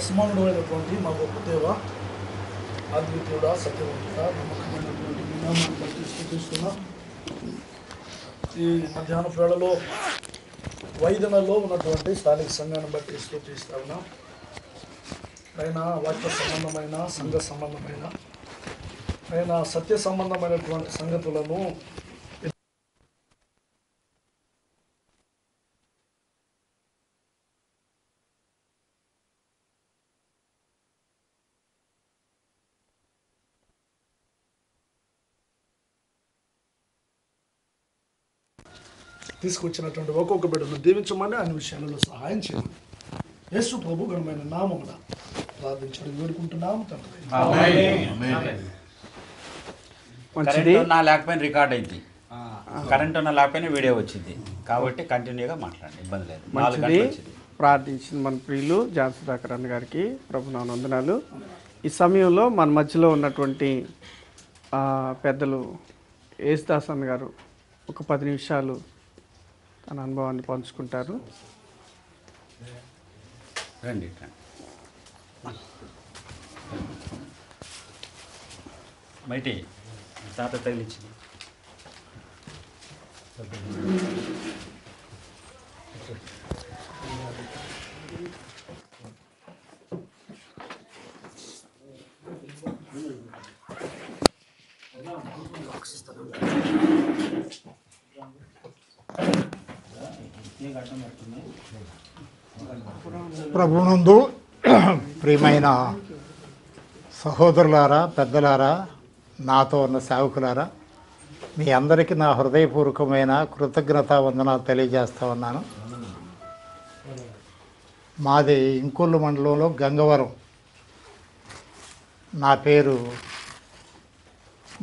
అసమానుడు అయినటువంటి మా గొప్ప దేవ, అద్వితీయుడా, సత్యవంతుడా, నమ్మకమైనటువంటి మీ నామాన్ని బట్టి స్తుతిస్తున్నాం. ఈ మధ్యాహ్న వేళలో వైద్యనలో ఉన్నటువంటి స్థానిక సంఘాన్ని బట్టి స్తుతిస్తా ఉన్నాం. అయినా వాక్య సంబంధమైన, సంఘ సంబంధమైన, అయినా సత్య సంబంధమైనటువంటి సంగతులను తీసుకొచ్చినటువంటి ఒక్కొక్క బిడ్డను దీవించమని అన్ని విషయాలలో సహాయం చేయండి. యేసు ప్రభు ఘనమైన నామమున ప్రార్థించడం వేడుకుంటున్నాము తండ్రి. కరెంట్ ఉన్నా లేకపోయినా రికార్డ్ అయింది, కరెంట్ ఉన్నా లేకపోయినా వీడియో వచ్చింది, కాబట్టి కంటిన్యూగా మాట్లాడండి, ఇబ్బంది లేదు. 4 గంటలు వచ్చింది. ప్రార్థించిన మన ప్రియులు జాన్ సుధాకర్ అన్న గారికి ప్రభునామ వందనాలు. ఈ సమయంలో మన మధ్యలో ఉన్నటువంటి పెద్దలు యేసుదాస్ అన్న గారు ఒక 10 నిమిషాలు తన అనుభవాన్ని పంచుకుంటారు. రండి. మైటి తాత తగిలించింది. ప్రభునందు ప్రియమైన సహోదరులారా, పెద్దలారా, నాతో ఉన్న సేవకులారా, మీ అందరికీ నా హృదయపూర్వకమైన కృతజ్ఞతా వందనాలు తెలియజేస్తా ఉన్నాను. మాది ఇంకొల్లు మండలంలో గంగవరం. నా పేరు,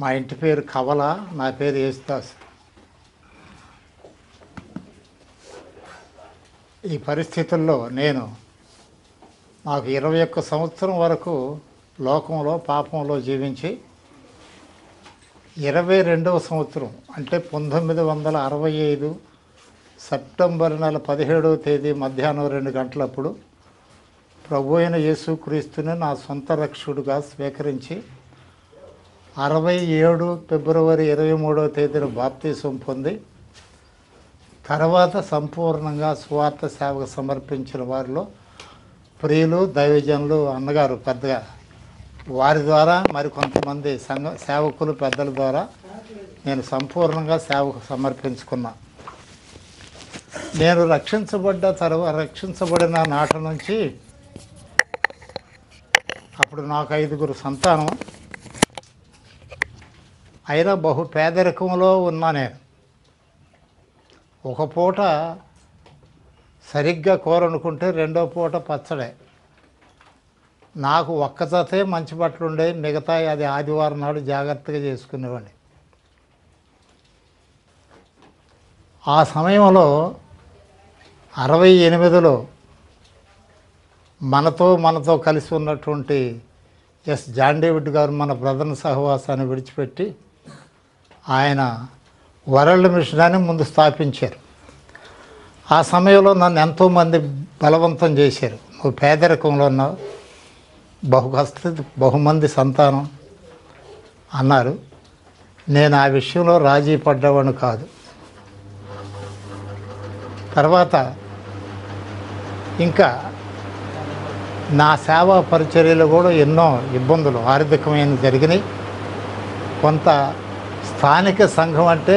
మా ఇంటి పేరు కవల, నా పేరు యేసుదాస్. ఈ పరిస్థితుల్లో నేను నాకు 21 సంవత్సరం వరకు లోకంలో పాపంలో జీవించి 22వ సంవత్సరం అంటే 1965 సెప్టెంబర్ నెల 17వ తేదీ మధ్యాహ్నం 2 గంటలప్పుడు ప్రభు అయిన యేసుక్రీస్తుని నా సొంత రక్షకుడిగా స్వీకరించి 67 ఫిబ్రవరి 23వ తేదీన బాప్తీసం పొంది తర్వాత సంపూర్ణంగా స్వార్థ సేవకు సమర్పించిన వారిలో ప్రియులు, దైవజనులు, అన్నగారు పెద్దగా వారి ద్వారా మరి కొంతమంది సంఘ సేవకులు పెద్దల ద్వారా నేను సంపూర్ణంగా సేవకు సమర్పించుకున్నా. నేను రక్షించబడిన నాటి నుంచి అప్పుడు నాకు 5గురు సంతానం. అయినా బహు పేదరికంలో ఉన్నా. నేను ఒక పూట సరిగ్గా కూర వండుకుంటే 2వ పూట పచ్చడే. నాకు ఒక్క జతే మంచి బట్టలు ఉండే, మిగతా అది ఆదివారం నాడు జాగ్రత్తగా చేసుకునేవాడిని. ఆ సమయంలో 68లో మనతో కలిసి ఉన్నటువంటి జాన్ డేవిడ్ గారు మన బ్రదర్ని సహవాసాన్ని విడిచిపెట్టి ఆయన వరల్డ్ మిషన్ అని ముందు స్థాపించారు. ఆ సమయంలో నన్ను ఎంతోమంది బలవంతం చేశారు. నువ్వు పేదరికంలో ఉన్నావు, బహుమంది సంతానం అన్నారు. నేను ఆ విషయంలో రాజీ పడ్డవాడిని కాదు. తర్వాత ఇంకా నా సేవా పరిచర్యలు కూడా ఎన్నో ఇబ్బందులు ఆర్థికమైన జరిగినాయి. కొంత స్థానిక సంఘం అంటే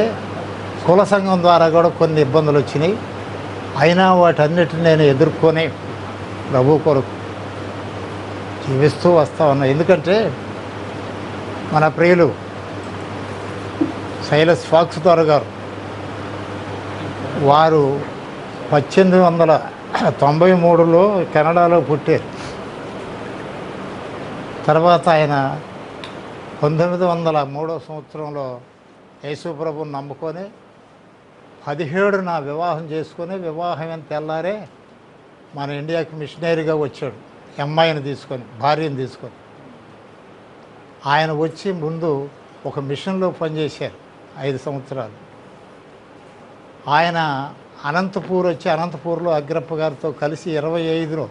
కుల సంఘం ద్వారా కూడా కొన్ని ఇబ్బందులు వచ్చినాయి. అయినా వాటన్నిటిని నేను ఎదుర్కొని ప్రభు కొరకు జీవిస్తూ వస్తూ ఉన్నా. ఎందుకంటే మన ప్రియులు సైలస్ ఫాక్స్ గారు వారు 1893లో కెనడాలో పుట్టారు. తర్వాత ఆయన 1903వ సంవత్సరంలో యేసు ప్రభువుని నమ్ముకొని 17న వివాహం చేసుకొని, వివాహం తెల్లారే మన ఇండియాకి మిషనరీగా వచ్చాడు. అమ్మాయిని తీసుకొని, భార్యను తీసుకొని. ఆయన వచ్చి ముందు ఒక మిషన్లో పనిచేశారు 5 సంవత్సరాలు. ఆయన అనంతపూర్ వచ్చి అనంతపూర్లో అగ్రప్ప గారితో కలిసి 25లో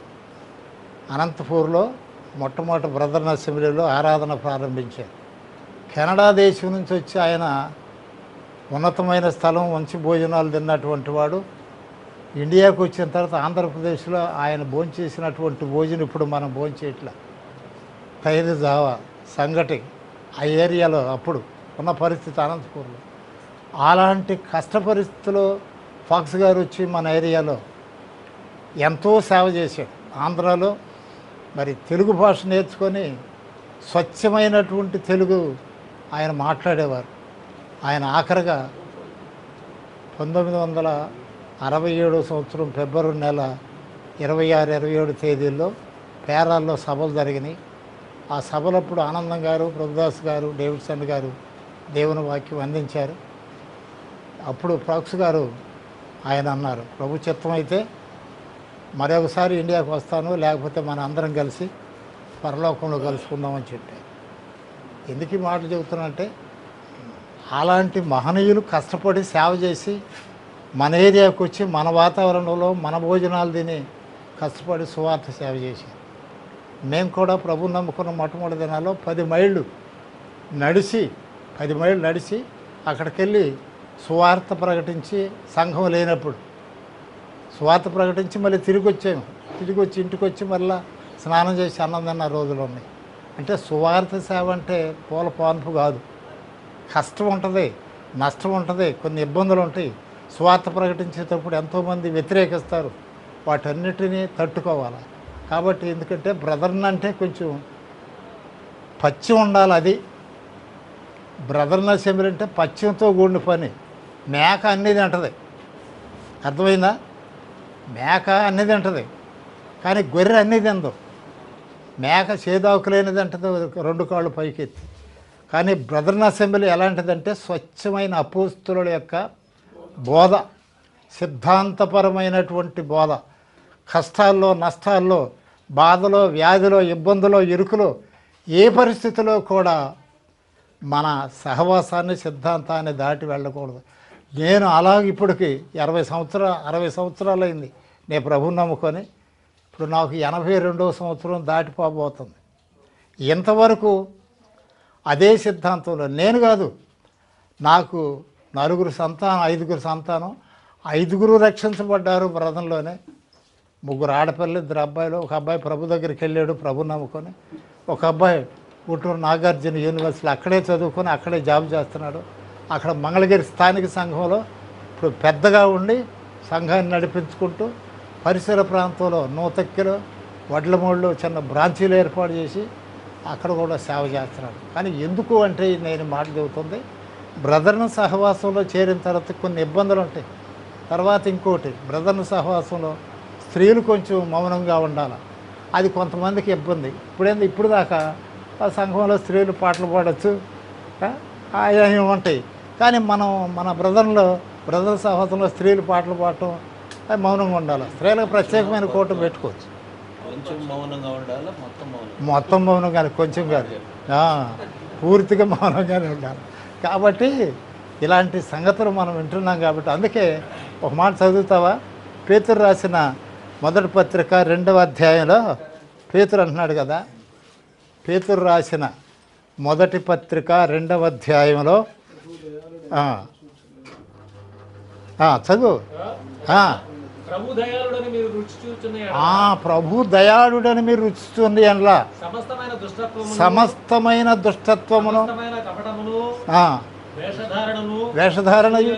అనంతపూర్లో మొట్టమొదటి బ్రదర్స్ అసెంబ్లీలో ఆరాధన ప్రారంభించారు. కెనడా దేశం నుంచి వచ్చి ఆయన ఉన్నతమైన స్థలం మంచి భోజనాలు తిన్నటువంటి వాడు. ఇండియాకు వచ్చిన తర్వాత ఆంధ్రప్రదేశ్లో ఆయన భోంచేసినటువంటి భోజనం ఇప్పుడు మనం భోంచేయట్లా. ఖైరు జావా సంగటి ఆ ఏరియాలో అప్పుడు ఉన్న పరిస్థితి అనంతపూర్లో. అలాంటి కష్ట పరిస్థితుల్లో ఫాక్స్ గారు వచ్చి మన ఏరియాలో ఎంతో సేవ చేశాడు. ఆంధ్రాలో మరి తెలుగు భాష నేర్చుకొని స్వచ్ఛమైనటువంటి తెలుగు ఆయన మాట్లాడేవారు. ఆయన ఆఖరిగా 1967 సంవత్సరం ఫిబ్రవరి నెల 26, 27 తేదీల్లో పేరాల్లో సభలు జరిగినాయి. ఆ సభలప్పుడు ఆనందం గారు, ప్రభుదాస్ గారు, డేవిడ్సన్ గారు దేవుని వాక్యం అందించారు. అప్పుడు ఫాక్స్ గారు ఆయన అన్నారు, ప్రభు చిత్తం అయితే మరొకసారి ఇండియాకు వస్తాను, లేకపోతే మన అందరం కలిసి పరలోకంలో కలుసుకుందామని చెప్పారు. ఎందుకు ఈ మాటలు చెబుతున్నానంటే అలాంటి మహనీయులు కష్టపడి సేవ చేసి మన ఏరియాకు వచ్చి మన వాతావరణంలో మన భోజనాలు తిని కష్టపడి సువార్త సేవ చేశారు. మేము కూడా ప్రభువు నమ్ముకున్న మొట్టమొదటి దినాల్లో 10 మైళ్ళు నడిచి అక్కడికి వెళ్ళి సువార్త ప్రకటించి సంఘం లేనప్పుడు సువార్త ప్రకటించి మళ్ళీ తిరిగి వచ్చి ఇంటికి వచ్చి మళ్ళీ స్నానం చేసి అన్నం తిన్న రోజులు ఉన్నాయి. అంటే సువార్త సేవ అంటే పూల పాన్పు కాదు. కష్టం ఉంటుంది, నష్టం ఉంటుంది, కొన్ని ఇబ్బందులు ఉంటాయి. సువార్త ప్రకటించేటప్పుడు ఎంతోమంది వ్యతిరేకిస్తారు, వాటన్నిటినీ తట్టుకోవాలి. కాబట్టి ఎందుకంటే బ్రదర్ని అంటే కొంచెం పచ్చి ఉండాలి. అది బ్రదర్ని అసెంబ్లీ అంటే పచ్చిమతో కూడిన పని. మేక అన్నీ తింటది, అర్థమైందా? మేక అన్నీ తింటది కానీ గొర్రె అన్నీ తిందు. మేక చేదాకులేనిది అంటది 2 కాళ్ళు పైకెత్తి. కానీ బ్రదర్ని అసెంబ్లీ ఎలాంటిదంటే స్వచ్ఛమైన అపోస్తుల యొక్క బోధ, సిద్ధాంతపరమైనటువంటి బోధ. కష్టాల్లో, నష్టాల్లో, బాధలో, వ్యాధిలో, ఇబ్బందులో, ఇరుకులో ఏ పరిస్థితిలో కూడా మన సహవాసాన్ని, సిద్ధాంతాన్ని దాటి వెళ్ళకూడదు. నేను అలాగే ఇప్పటికి 60 సంవత్సరాలు అయింది నేను ప్రభువుని నమ్ముకొని. ఇప్పుడు నాకు 82వ సంవత్సరం దాటిపోబోతుంది. ఇంతవరకు అదే సిద్ధాంతంలో నేను కాదు, నాకు 5 సంతానం, 5 రక్షించబడ్డారు బ్రదంలోనే. 3 ఆడపిల్లలు, 2 అబ్బాయిలు. ఒక అబ్బాయి ప్రభు దగ్గరికి వెళ్ళాడు ప్రభువుని నమ్ముకొని. ఒక అబ్బాయి గుంటూరు నాగార్జున యూనివర్సిటీలో అక్కడే చదువుకొని అక్కడే జాబ్ చేస్తున్నాడు. అక్కడ మంగళగిరి స్థానిక సంఘంలో ఇప్పుడు పెద్దగా ఉండి సంఘాన్ని నడిపించుకుంటూ పరిసర ప్రాంతంలో నూతక్కిలో, వడ్లమూడిలో చిన్న బ్రాంచీలు ఏర్పాటు చేసి అక్కడ కూడా సేవ చేస్తున్నాడు. కానీ ఎందుకు అంటే నేను మాట చెబుతుంది, బ్రదర్ను సహవాసంలో చేరిన తర్వాత కొన్ని ఇబ్బందులు ఉంటాయి. తర్వాత ఇంకోటి, బ్రదర్ను సహవాసంలో స్త్రీలు కొంచెం మౌనంగా ఉండాలి. అది కొంతమందికి ఇబ్బంది. ఇప్పుడు దాకా ఆ సంఘంలో స్త్రీలు పాటలు పాడచ్చు, అవి ఉంటాయి. కానీ మన బ్రదర్ సహవాసంలో స్త్రీలు పాటలు పాడటం, అది మౌనంగా ఉండాలి. స్త్రీలకు ప్రత్యేకమైన కోట పెట్టుకోవచ్చు. మొత్తం మౌనం కానీ కొంచెం కాదు, పూర్తిగా మౌనంగానే ఉండాలి. కాబట్టి ఇలాంటి సంగతులు మనం వింటున్నాం. కాబట్టి అందుకే ఒక మాట చదువుతావా? పేతురు రాసిన మొదటి పత్రిక 2వ అధ్యాయంలో పేతురు అంటున్నాడు కదా, పేతురు రాసిన మొదటి పత్రిక 2వ అధ్యాయంలో చదువు. ప్రభు దయాళుడని మీరు రుచి చూడండి అనలా సమస్తమైన దుష్టత్వమును, వేషధారణయు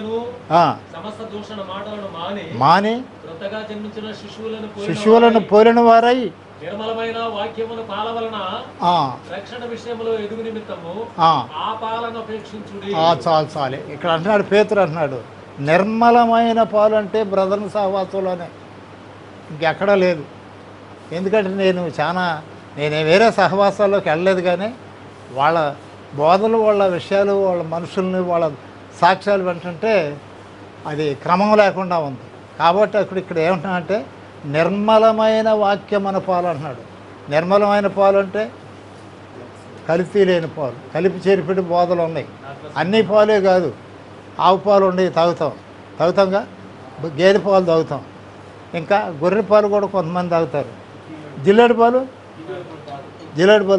మాని శిశువులను పోలిన వారై నిర్మలమైన వాక్యమును పాలవలన రక్షణ విషయంలో ఎదుగు నిమిత్తము ఆ పాలను అపేక్షించుడి. చాలు ఇక్కడ అంటున్నాడు పేతురు, అంటున్నాడు నిర్మలమైన పాలు అంటే బ్రదర్ని సహవాసంలోనే, ఇంకెక్కడా లేదు. ఎందుకంటే నేను వేరే సహవాసాల్లోకి వెళ్ళలేదు, కానీ వాళ్ళ బోధలు, వాళ్ళ విషయాలు, వాళ్ళ మనుషుల్ని, వాళ్ళ సాక్ష్యాలు వింటుంటే అది క్రమం లేకుండా ఉంది. కాబట్టి ఇక్కడ ఏమంటున్నాడంటే నిర్మలమైన వాక్యం అనే పాలు అంటున్నాడు. నిర్మలమైన పాలు అంటే కల్తీ లేని పాలు, కలిపి చేరిపెట్టి బోధలు ఉన్నాయి. అన్ని పాలే కాదు, ఆవు పాలు ఉండి తాగుతాంగా, గేదె పాలు తాగుతాం, ఇంకా గొర్రె పాలు కూడా కొంతమంది తాగుతారు. జిల్లేడు పాలు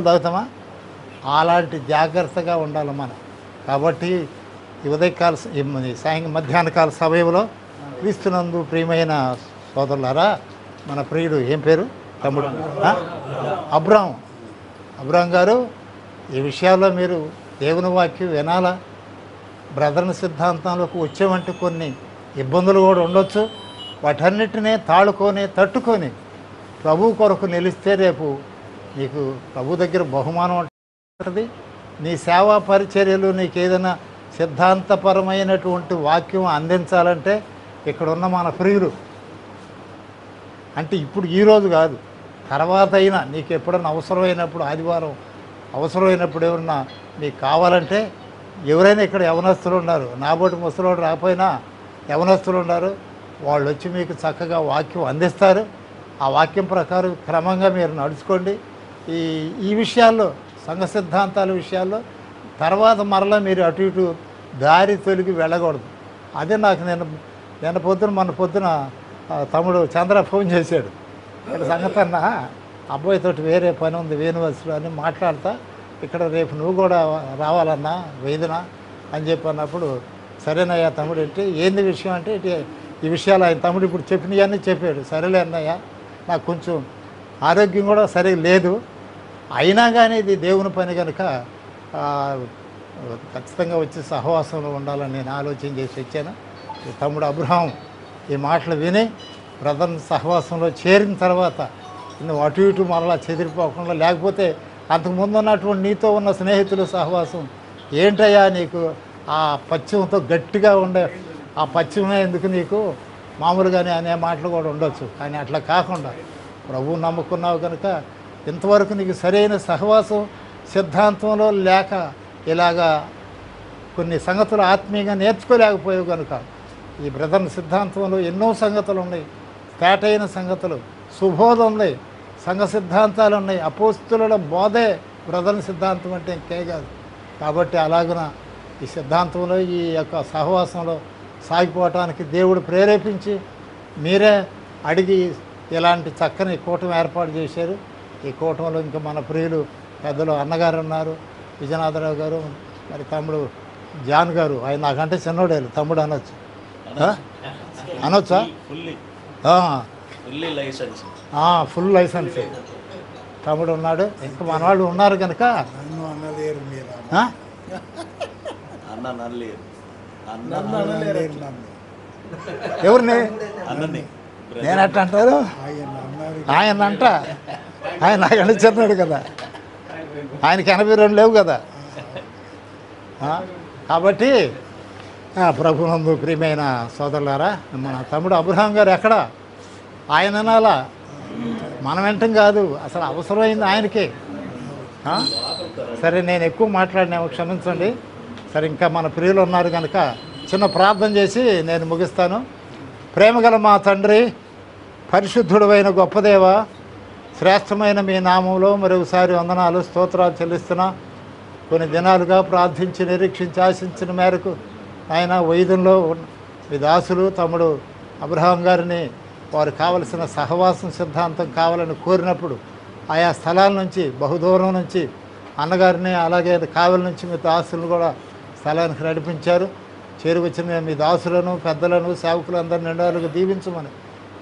తాగుతామా? అలాంటి జాగ్రత్తగా ఉండాలి మనం. కాబట్టి ఈ ఉదయకాల మధ్యాహ్నకాల సమయంలో క్రీస్తునందు ప్రియమైన సోదరులారా, మన ప్రియుడు ఏం పేరు తమ్ముడు అబ్రాం గారు, ఈ విషయాల్లో మీరు దేవుని వాక్యం వినాలా. బ్రదర్ని సిద్ధాంతంలోకి వచ్చామంటే కొన్ని ఇబ్బందులు కూడా ఉండొచ్చు. వాటన్నిటినీ తట్టుకొని ప్రభు కొరకు నిలిస్తే రేపు నీకు ప్రభు దగ్గర బహుమానం ఉంటుంది. నీ సేవా పరిచర్యలు నీకు ఏదైనా సిద్ధాంతపరమైనటువంటి వాక్యం అందించాలంటే ఇక్కడున్న మన ప్రియులు, అంటే ఇప్పుడు ఈరోజు కాదు, తర్వాత అయినా నీకు ఎప్పుడన్నా అవసరమైనప్పుడు, ఆదివారం అవసరమైనప్పుడు ఏమన్నా మీకు కావాలంటే ఎవరైనా ఇక్కడ యవనస్తులు ఉన్నారు, నాబోటి ముసలోడు రాకపోయినా యవనస్తులు ఉన్నారు, వాళ్ళు వచ్చి మీకు చక్కగా వాక్యం అందిస్తారు. ఆ వాక్యం ప్రకారం క్రమంగా మీరు నడుచుకోండి. ఈ విషయాల్లో, సంఘ సిద్ధాంతాల విషయాల్లో తర్వాత మరలా మీరు అటు ఇటు దారి తొలిగి వెళ్ళకూడదు. అదే నాకు మన పొద్దున తమ్ముడు చంద్ర ఫోన్ చేశాడు. ఇక్కడ సంగతి అన్న అబ్బాయితోటి వేరే పని ఉంది వేణువసులు అని మాట్లాడతా, ఇక్కడ రేపు నువ్వు కూడా రావాలన్నా వేదన అని చెప్పి అన్నప్పుడు, సరేనయ్యా తమ్ముడు అంటే ఏంది విషయం అంటే ఈ విషయాలు ఆయన తమ్ముడు ఇప్పుడు చెప్పినవన్నీ చెప్పాడు. సరేలే అన్నయ్య, నాకు కొంచెం ఆరోగ్యం కూడా సరిగా లేదు, అయినా కానీ ఇది దేవుని పని కనుక ఖచ్చితంగా వచ్చి సహవాసంలో ఉండాలని నేను ఆలోచన చేసి వచ్చాను. ఈ తమ్ముడు అబ్రహాం ఈ మాటలు విని బ్రదర్ సహవాసంలో చేరిన తర్వాత నువ్వు అటు ఇటు మరలా చెదిరిపోకుండా, లేకపోతే అంతకుముందు ఉన్నటువంటి నీతో ఉన్న స్నేహితులు సహవాసం ఏంటయ్యా నీకు ఆ పశ్చిమంతో గట్టిగా ఉండే ఆ పశ్చిమే ఎందుకు నీకు మామూలుగానే అనే మాటలు కూడా ఉండొచ్చు. కానీ అట్లా కాకుండా ప్రభువు నమ్ముకున్నావు కనుక ఇంతవరకు నీకు సరైన సహవాసం సిద్ధాంతంలో లేక ఇలాగా కొన్ని సంగతులు ఆత్మీయంగా నేర్చుకోలేకపోయావు కనుక ఈ బ్రదర్ సిద్ధాంతంలో ఎన్నో సంగతులు ఉన్నాయి, తేటైన సంగతులు, సుబోధ ఉంది, సంఘ సిద్ధాంతాలు ఉన్నాయి, అపోస్తుల బోధే బ్రదర్ సిద్ధాంతం అంటే ఇంకే కాదు. కాబట్టి అలాగున ఈ సిద్ధాంతంలో ఈ యొక్క సహవాసంలో సాగిపోవటానికి దేవుడు ప్రేరేపించి మీరే అడిగి ఇలాంటి చక్కని కూటమి ఏర్పాటు చేశారు. ఈ కూటమిలో ఇంకా మన ప్రియులు పెద్దలు అన్నగారు ఉన్నారు, విజయనాథరావు గారు, మరి తమ్ముడు జాన్ గారు, ఆయన నాకంటే చిన్నోడే తమ్ముడు అనొచ్చు, అనొచ్చా? ఫుల్ లైసెన్స్ తమ్ముడు ఉన్నాడు. ఇంకా మన వాళ్ళు ఉన్నారు కనుక ఎవరిని నేను ఎట్లా అంటారు? ఆయన నాకంటే చిన్నాడు కదా, ఆయనకి 82 లేవు కదా. కాబట్టి ప్రభునందు ప్రియమైన సోదరులారా, మన తమ్ముడు అబ్రహాం గారు ఎక్కడ ఆయన అనాలా, మనం వెంటం కాదు, అసలు అవసరమైంది ఆయనకే. సరే నేను ఎక్కువ మాట్లాడినాము, క్షమించండి. సరే ఇంకా మన ప్రియులు ఉన్నారు కనుక చిన్న ప్రార్థన చేసి నేను ముగిస్తాను. ప్రేమగల మా తండ్రి, పరిశుద్ధుడైన గొప్ప దేవ, శ్రేష్టమైన మీ నామంలో మరొకసారి వందనాలు స్తోత్రాలు చెల్లిస్తున్నా. కొన్ని దినాలుగా ప్రార్థించి నిరీక్షించి ఆశించిన మేరకు ఆయన వైద్యంలో మీ దాసులు తమ్ముడు అబ్రహాం గారిని వారు కావలసిన సహవాసం సిద్ధాంతం కావాలని కోరినప్పుడు ఆయా స్థలాల నుంచి బహుదూరం నుంచి అన్నగారిని అలాగే కావలి నుంచి మీ దాసులను కూడా స్థలానికి నడిపించారు. చేరువచ్చిన మీ దాసులను పెద్దలను సేవకులందరినీ నిండాలుగా దీవించమని,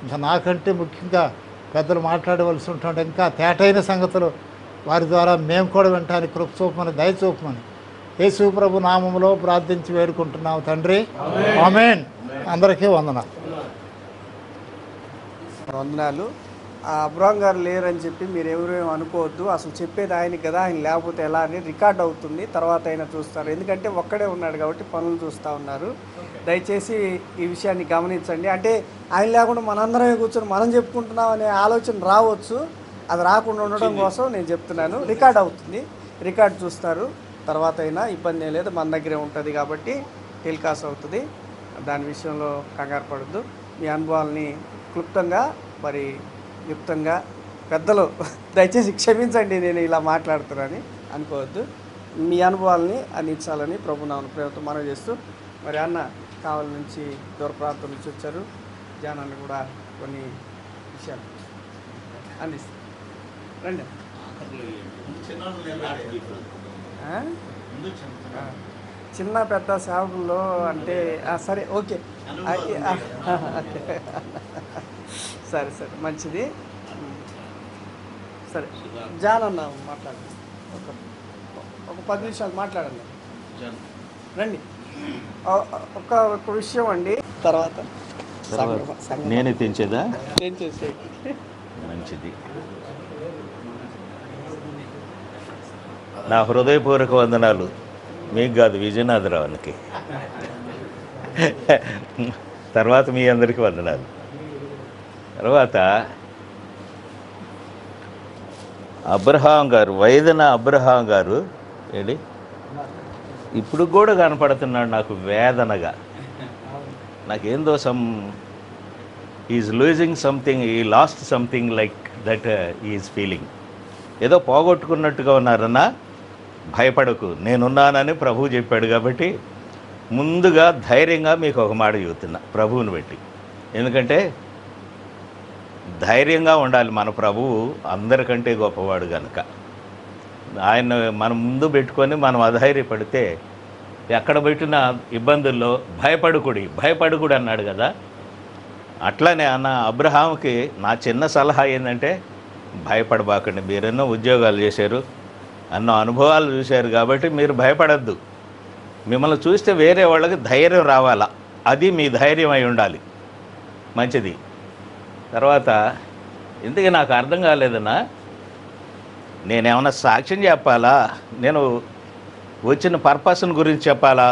ఇంకా నాకంటే ముఖ్యంగా పెద్దలు మాట్లాడవలసి ఉంటుంటే ఇంకా తేటైన సంగతులు వారి ద్వారా మేము కూడా వినటానికి కృప చూపమని దయ చూపమని యేసు ప్రభు నామములో ప్రార్థించి వేడుకుంటున్నాము తండ్రి, ఆమేన్. అందరికీ వందనాలు. అబ్రహాం గారు లేరని చెప్పి మీరు ఎవరేం అనుకోవద్దు. అసలు చెప్పేది ఆయనకి కదా, ఆయన లేకపోతే ఎలా అని రికార్డ్ అవుతుంది, తర్వాత అయినా చూస్తారు. ఎందుకంటే ఒక్కడే ఉన్నాడు కాబట్టి పనులు చూస్తూ ఉన్నారు. దయచేసి ఈ విషయాన్ని గమనించండి. అంటే ఆయన లేకుండా మనందరమే కూర్చొని మనం చెప్పుకుంటున్నాం అనే ఆలోచన రావచ్చు, అది రాకుండా ఉండడం కోసం నేను చెప్తున్నాను. రికార్డ్ అవుతుంది, రికార్డ్ చూస్తారు, తర్వాత అయినా ఇబ్బంది ఏం లేదు, మన దగ్గరే ఉంటుంది కాబట్టి టెలికాస్ట్ అవుతుంది. దాని విషయంలో కంగారు పడద్దు. మీ అనుభవాల్ని క్లుప్తంగా మరి యుక్తంగా పెద్దలు దయచేసి క్షమించండి నేను ఇలా మాట్లాడుతున్నానని అనుకోవద్దు. మీ అనుభవాల్ని అందించాలని ప్రభునామమున ప్రేమతో మనవి చేస్తూ, మరి అన్న కావలి నుంచి దూర ప్రాంతం నుంచి వచ్చారు, జానాన్ని కూడా కొన్ని విషయాలు అందిస్తారు. రండి. చిన్న పెద్ద సేవకుల్లో అంటే సరే ఓకే సరే సరే మంచిది. సరే జాన్ అన్న మాట్లాడండి, ఒక 10 నిమిషాలు మాట్లాడండి. రండి. ఒక విషయం అండి, తర్వాత నేనే తెంచేదా? ఏం చేసే మంచిది. నా హృదయపూర్వక వందనాలు మీకు కాదు, విజయనాథరావునికి. తర్వాత మీ అందరికీ వందనాలు. తర్వాత అబ్రహాం గారు, వైదన అబ్రహాం గారు ఏంటి ఇప్పుడు కూడా కనపడుతున్నాడు నాకు వేదనగా. నాకేందో ఈజ్ లూజింగ్ సంథింగ్, ఈ lost something like that is feeling. ఏదో పోగొట్టుకున్నట్టుగా ఉన్నారన్నా, భయపడకు నేనున్నానని ప్రభువు చెప్పాడు. కాబట్టి ముందుగా ధైర్యంగా మీకు ఒక మాట చెబుతున్నా ప్రభువుని పెట్టి. ఎందుకంటే ధైర్యంగా ఉండాలి. మన ప్రభువు అందరికంటే గొప్పవాడు కనుక ఆయన మనం ముందు పెట్టుకొని మనం అధైర్యపడితే ఎక్కడ పెట్టిన ఇబ్బందుల్లో భయపడుకుడి అన్నాడు కదా. అట్లానే అన్న అబ్రహాంకి నా చిన్న సలహా ఏంటంటే భయపడబాకండి. మీరెన్నో ఉద్యోగాలు చేశారు, ఎన్నో అనుభవాలు చూశారు, కాబట్టి మీరు భయపడద్దు. మిమ్మల్ని చూస్తే వేరే వాళ్ళకి ధైర్యం రావాలా, అది మీ ధైర్యం అయి ఉండాలి. మంచిది. తర్వాత ఇంతకీ నాకు అర్థం కాలేదన్నా, నేనేమన్నా సాక్ష్యం చెప్పాలా, నేను వచ్చిన పర్పస్ని గురించి చెప్పాలా?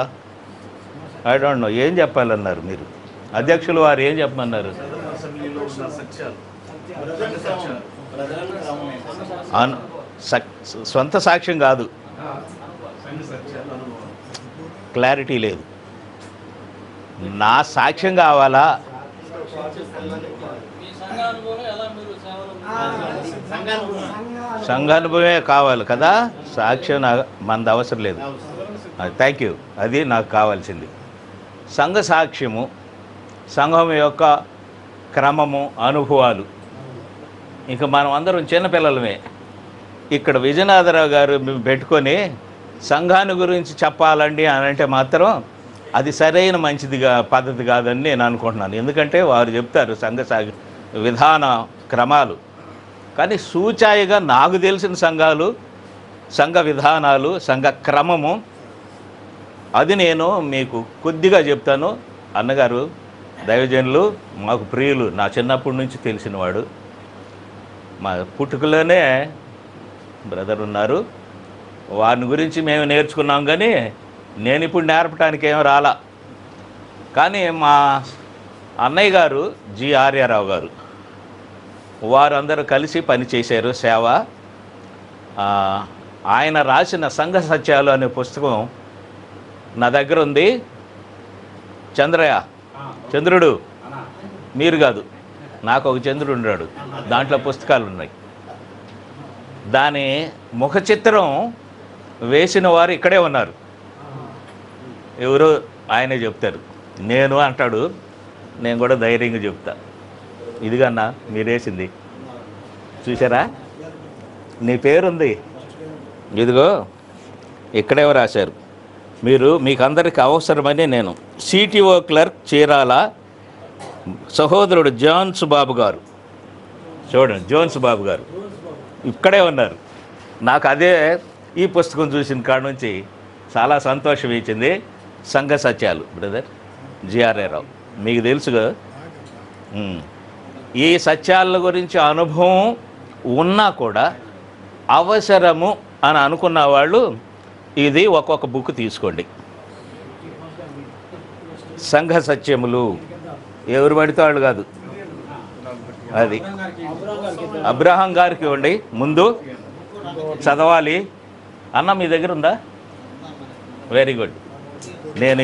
I don't know. ఏం చెప్పాలన్నారు మీరు? అధ్యక్షులు వారు ఏం చెప్పమన్నారు? సొంత సాక్ష్యం కాదు, క్లారిటీ లేదు. నా సాక్ష్యం కావాలా? సంఘానుభవమే కావాలి కదా, సాక్ష్యం మనది అవసరం లేదు. Thank you. అది నాకు కావాల్సింది. సంఘ సాక్ష్యము, సంఘం యొక్క క్రమము, అనుభవాలు. ఇంకా మనం అందరం చిన్నపిల్లలమే. ఇక్కడ విజయనాథరావు గారు పెట్టుకొని సంఘాన్ని గురించి చెప్పాలండి అని అంటే మాత్రం అది సరైన మంచిదిగా పద్ధతి కాదని నేను అనుకుంటున్నాను. ఎందుకంటే వారు చెప్తారు సంఘ విధాన క్రమాలు, కానీ సూచాయిగా నాకు తెలిసిన సంఘాలు, సంఘ విధానాలు, సంఘ క్రమము అది నేను మీకు కొద్దిగా చెప్తాను. అన్నగారు దైవజనులు మాకు ప్రియులు, నా చిన్నప్పటి నుంచి తెలిసినవాడు. మా పుట్టుకలోనే బ్రదర్ ఉన్నారు, వారిని గురించి మేము నేర్చుకున్నాం. కానీ నేను ఇప్పుడు నేర్పడానికి ఏం రాలా. కానీ మా అన్నయ్య గారు జి ఆర్యారావు గారు, వారందరూ కలిసి పనిచేశారు సేవ. ఆయన రాసిన సంఘ సత్యాలు అనే పుస్తకం నా దగ్గర ఉంది. చంద్రుడు మీరు కాదు, నాకు ఒక చంద్రుడు ఉన్నాడు, దాంట్లో పుస్తకాలు ఉన్నాయి. దాని ముఖ చిత్రం వేసిన వారు ఇక్కడే ఉన్నారు. ఎవరు ఆయనే చెప్తారు. నేను అంటాడు, నేను కూడా ధైర్యంగా చెప్తా. ఇదిగన్నా మీరేసింది చూసారా, నీ పేరుంది, ఇదిగో ఇక్కడే రాశారు. మీకు అందరికీ అవసరమని నేను సిటిఓ క్లర్క్ చీరాల సహోదరుడు జోన్స్ బాబు గారు, చూడండి జోన్స్ బాబు గారు ఇక్కడే ఉన్నారు. నాకు అదే ఈ పుస్తకం చూసిన కాడ నుంచి చాలా సంతోషం ఇచ్చింది. సంఘ సత్యాలు బ్రదర్ జిఆర్ఏరావు మీకు తెలుసుగా. ఈ సత్యాల గురించి అనుభవం ఉన్నా కూడా అవసరము అని అనుకున్న వాళ్ళు ఇది ఒక్కొక్క బుక్ తీసుకోండి. సంఘ సత్యములు ఎవరు పడితే వాళ్ళు కాదు, అది అబ్రహాం గారికి ఇవ్వండి. ముందు చదవాలి. అన్న మీ దగ్గర ఉందా? Very good. నేను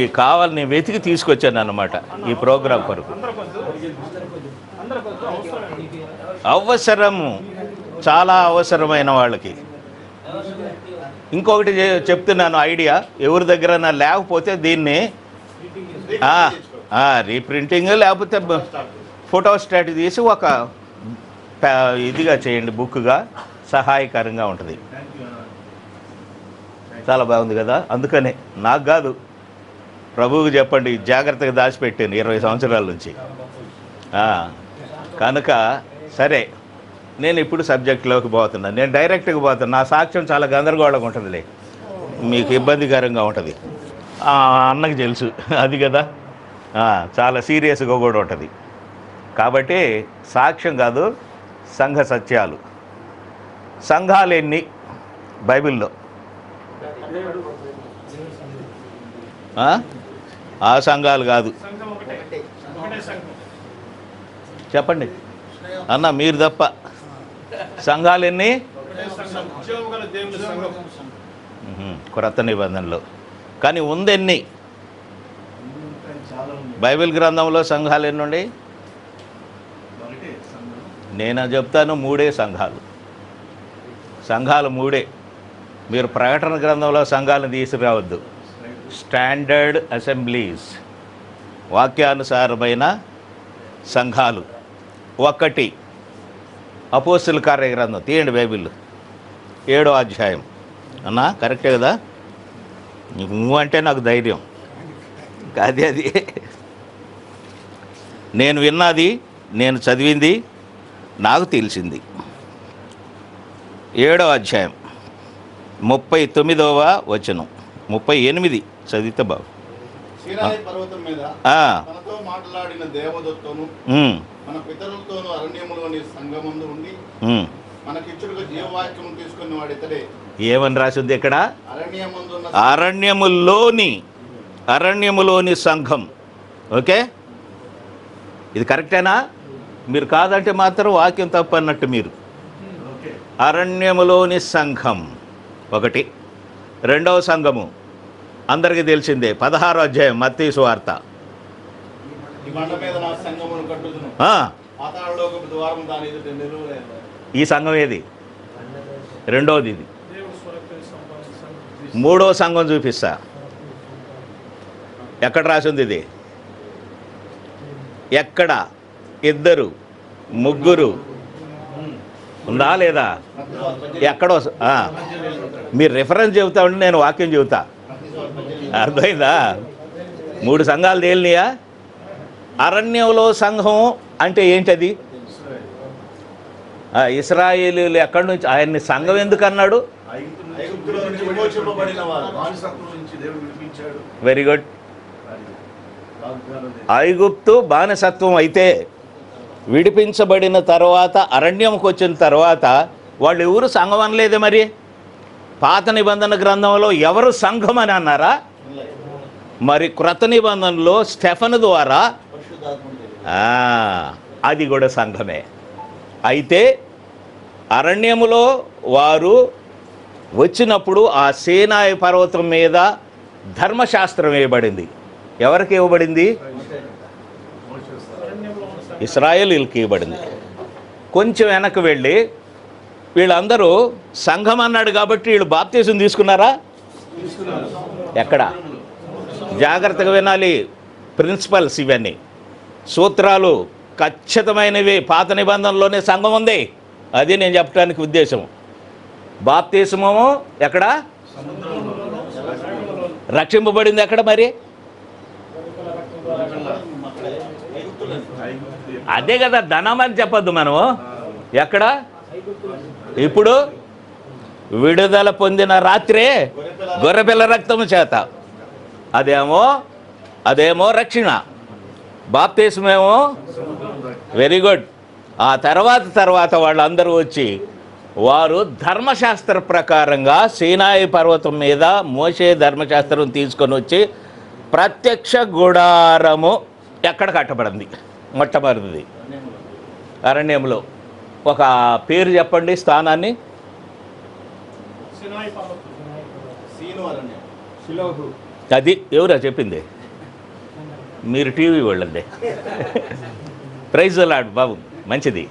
నేను వెతికి తీసుకొచ్చాను అన్నమాట ఈ ప్రోగ్రాం కొరకు. అవసరము, చాలా అవసరమైన వాళ్ళకి. ఇంకొకటి చెప్తున్నాను ఐడియా, ఎవరి దగ్గర లేకపోతే దీన్ని రీప్రింటింగ్ లేకపోతే ఫోటో స్టాట్ తీసి ఒక ఇదిగా చేయండి, బుక్గా సహాయకరంగా ఉంటుంది. చాలా బాగుంది కదా. అందుకనే నాకు కాదు, ప్రభువుకి చెప్పండి, జాగ్రత్తగా దాచిపెట్టాను 20 సంవత్సరాల నుంచి. కనుక సరే, నేను ఇప్పుడు సబ్జెక్టులోకి పోతున్నాను. నేను డైరెక్ట్గా పోతాను. నా సాక్ష్యం చాలా గందరగోళంగా ఉంటుందిలే, మీకు ఇబ్బందికరంగా ఉంటుంది. అన్నకు తెలుసు అది కదా, చాలా సీరియస్గా కూడా ఉంటుంది. కాబట్టి సాక్ష్యం కాదు, సంఘ సత్యాలు. సంఘాలు ఎన్ని బైబిల్లో? ఆ సంఘాలు కాదు, చెప్పండి అన్న మీరు తప్ప. సంఘాలు ఎన్ని? క్రొత్త నిబంధనలో. కానీ ఉందెన్ని? బైబిల్ గ్రంథంలో సంఘాలు ఎన్ని ఉన్నాయి? నేను చెప్తాను, 3 సంఘాలు. సంఘాలు 3. మీరు ప్రకటన గ్రంథంలో సంఘాలను తీసుకురావద్దు. స్టాండర్డ్ అసెంబ్లీస్, వాక్యానుసారమైన సంఘాలు. 1 అపోస్తుల కార్య గ్రంథం తీయండి, బైబిల్ 7వ అధ్యాయం. అన్నా కరెక్టే కదా? నువ్వు అంటే నాకు ధైర్యం. అది నేను విన్నది, నేను చదివింది, నాకు తెలిసింది. 7వ అధ్యాయం 39వ వచనం, 38 చదివితే బాగు. సీనాయి పర్వతం మీద మనతో మాట్లాడిన దేవదూతను మన పితరులతోను అరణ్యములోని సంగమందు ఉండి మనకిచ్చుడుగా జీవవాక్యం తీసుకుని వాడితడే. ఏమని రాసింది ఇక్కడ? అరణ్యములోని సంఘం. ఓకే, ఇది కరెక్టేనా? మీరు కాదంటే మాత్రం వాక్యం తప్పు అన్నట్టు. మీరు అరణ్యములోని సంఘం 1. 2వ సంఘము అందరికీ తెలిసిందే, 16వ అధ్యాయం మత్తయి సువార్త. ఈ సంఘం ఏది? 2వది. ఇది 3వ సంఘం చూపిస్తా. ఎక్కడ రాసింది ఇది? ఎక్కడ? 2, 3 ఉందా లేదా? ఎక్కడో. మీరు రిఫరెన్స్ చెబుతా ఉంటే నేను వాక్యం చెబుతా. అర్థమైందా? 3 సంఘాలు తేలినాయా? అరణ్యంలో సంఘం అంటే ఏంటది? ఇశ్రాయేలీయులు ఎక్కడి నుంచి? ఆయన్ని సంఘం ఎందుకు అన్నాడు? Very good. ఐగుప్తు బానిసత్వం అయితే విడిపించబడిన తర్వాత అరణ్యంకి వచ్చిన తర్వాత వాళ్ళు ఎవరు సంఘం అనలేదే. మరి పాత నిబంధన గ్రంథంలో ఎవరు సంఘం అని అన్నారా? మరి క్రొత్త నిబంధనలో స్టెఫను ద్వారా అది కూడా సంఘమే. అయితే అరణ్యములో వారు వచ్చినప్పుడు ఆ సీనాయి పర్వతం మీద ధర్మశాస్త్రం వేయబడింది. ఎవరికి ఇవ్వబడింది? ఇశ్రాయేలీయులకి ఇవ్వబడింది. కొంచెం వెనక్కి వెళ్ళి వీళ్ళందరూ సంఘం అన్నాడు కాబట్టి వీళ్ళు బాప్తీసం తీసుకున్నారా? ఎక్కడ? జాగ్రత్తగా వినాలి. ప్రిన్సిపల్స్ ఇవన్నీ, సూత్రాలు ఖచ్చితమైనవి. పాత నిబంధనలోనే సంఘం ఉంది. అది నేను చెప్పడానికి ఉద్దేశం. బాప్తీసము ఎక్కడ? రక్షింపబడింది ఎక్కడ? మరి అదే కదా, ధనం అని చెప్పద్దు మనము. ఎక్కడ? ఇప్పుడు విడుదల పొందిన రాత్రే గొర్రెపిల్ల రక్తము చేత. అదేమో రక్షణ. బాప్తీసమేమో వెరీ గుడ్. ఆ తర్వాత వాళ్ళందరూ వచ్చి వారు ధర్మశాస్త్ర ప్రకారంగా సీనాయి పర్వతం మీద మోషే ధర్మశాస్త్రం తీసుకొని వచ్చి ప్రత్యక్ష గుడారము ఎక్కడ కట్టబడింది? మొట్టమొదటిది అరణ్యంలో. ఒక పేరు చెప్పండి స్థానాన్ని. అది ఎవరా చెప్పింది? మీరు టీవీ వాళ్ళండి. ప్రైజ్ అలాడ్ బాబు, మంచిది.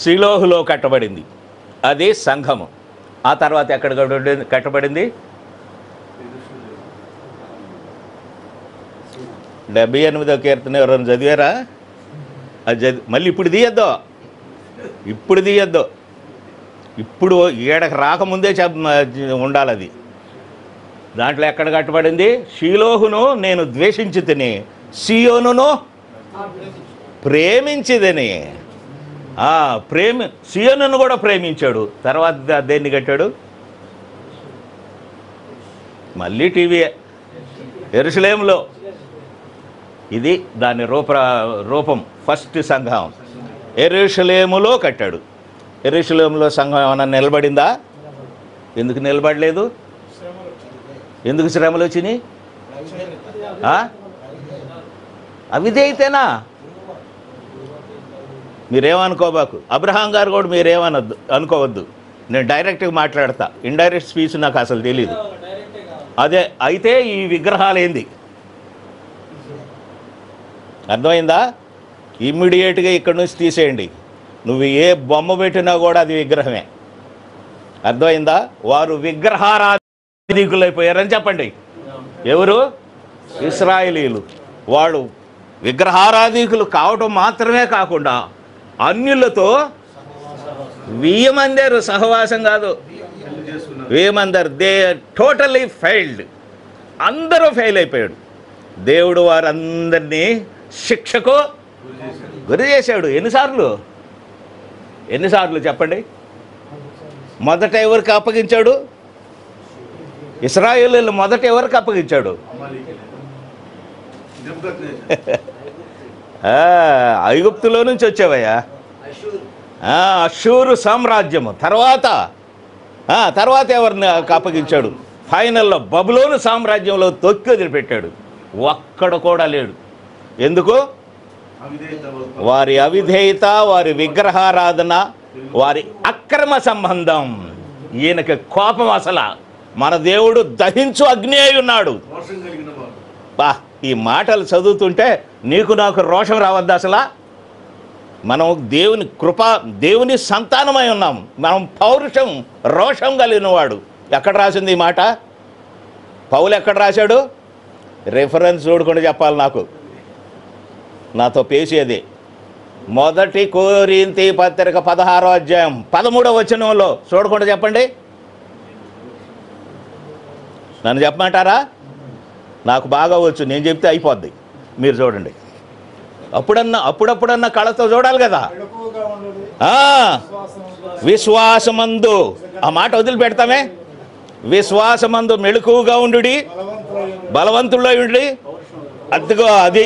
షిలోహులో కట్టబడింది, అది సంఘము. ఆ తర్వాత ఎక్కడ కట్టబడింది? 78వ కీర్తన ఎవరైనా చదివారా? అది మళ్ళీ ఇప్పుడు తీయద్దు. ఇప్పుడు ఈడకి రాకముందే ఉండాలి అది. దాంట్లో ఎక్కడ కట్టబడింది? షీలోహును నేను ద్వేషించి తిని సియోనును ప్రేమించిదని. సియోనును కూడా ప్రేమించాడు. తర్వాత దేన్ని కట్టాడు? మళ్ళీ టీవీయే. యెరూషలేములో ఇది దాని రూపం. ఫస్ట్ సంఘం యెరూషలేములో కట్టాడు. యెరూషలేములో సంఘం ఏమైనా నిలబడిందా? ఎందుకు నిలబడలేదు? ఎందుకు శ్రమలు వచ్చినాయి? అవిధేయతేనా? మీరేమనుకోబాకు. అబ్రహాం గారు కూడా మీరేమనొద్దు, అనుకోవద్దు. నేను డైరెక్ట్గా మాట్లాడతా. ఇండైరెక్ట్ స్పీచ్ నాకు అసలు తెలీదు. అదే అయితే ఈ విగ్రహాలు ఏంది అర్థమైందా? ఇమ్మీడియట్గా ఇక్కడి నుంచి తీసేయండి. నువ్వు ఏ బొమ్మ పెట్టినా కూడా అది విగ్రహమే. అర్థమైందా? వారు విగ్రహారాధికులైపోయారని చెప్పండి. ఎవరు? ఇశ్రాయేలీయులు. వాడు విగ్రహారాధికులు కావటం మాత్రమే కాకుండా అన్యులతో వీయమందరు సహవాసం కాదు, వీయమందరు. They totally failed. అందరూ ఫెయిల్ అయిపోయాడు. దేవుడు వారందరినీ శిక్షకు గురి చేశాడు. ఎన్నిసార్లు చెప్పండి? మొదట ఎవరికి అప్పగించాడు? ఇశ్రాయేలీయులు మొదట ఎవరికి అప్పగించాడు? ఐగుప్తులో నుంచి వచ్చావయ్యా. అషూరు సామ్రాజ్యము. తర్వాత ఎవరిని అప్పగించాడు? ఫైనల్లో బబులోను సామ్రాజ్యంలో తొక్కి వదిలిపెట్టాడు. ఒక్కడ కూడా లేడు. ఎందుకు? వారి అవిధేయత, వారి విగ్రహారాధన, వారి అక్రమ సంబంధం. ఈయనకి కోపం. అసలు మన దేవుడు దహించు అగ్ని అయి ఉన్నాడు. ఈ మాటలు చదువుతుంటే నీకు నాకు రోషం రావద్దు అసలు? మనం దేవుని కృప, దేవుని సంతానమై ఉన్నాం. మనం పౌరుషం, రోషం కలిగిన వాడు. ఎక్కడ రాసింది ఈ మాట? పౌలు ఎక్కడ రాశాడు? రెఫరెన్స్ చూడకుండా చెప్పాలి నాకు. నాతో పేసేది మొదటి కొరింథీ పత్రిక 16వ అధ్యాయం 13వ వచనంలో. చూడకుండా చెప్పండి. నన్ను చెప్పమంటారా? నాకు బాగా వచ్చు, నేను చెప్తే అయిపోద్ది. మీరు చూడండి. అప్పుడప్పుడన్నా కళతో చూడాలి కదా. విశ్వాసమందు, ఆ మాట వదిలిపెడతామే. విశ్వాసమందు మెళుకువగా ఉండుడి, బలవంతుల్లో ఉండి, అదిగో అది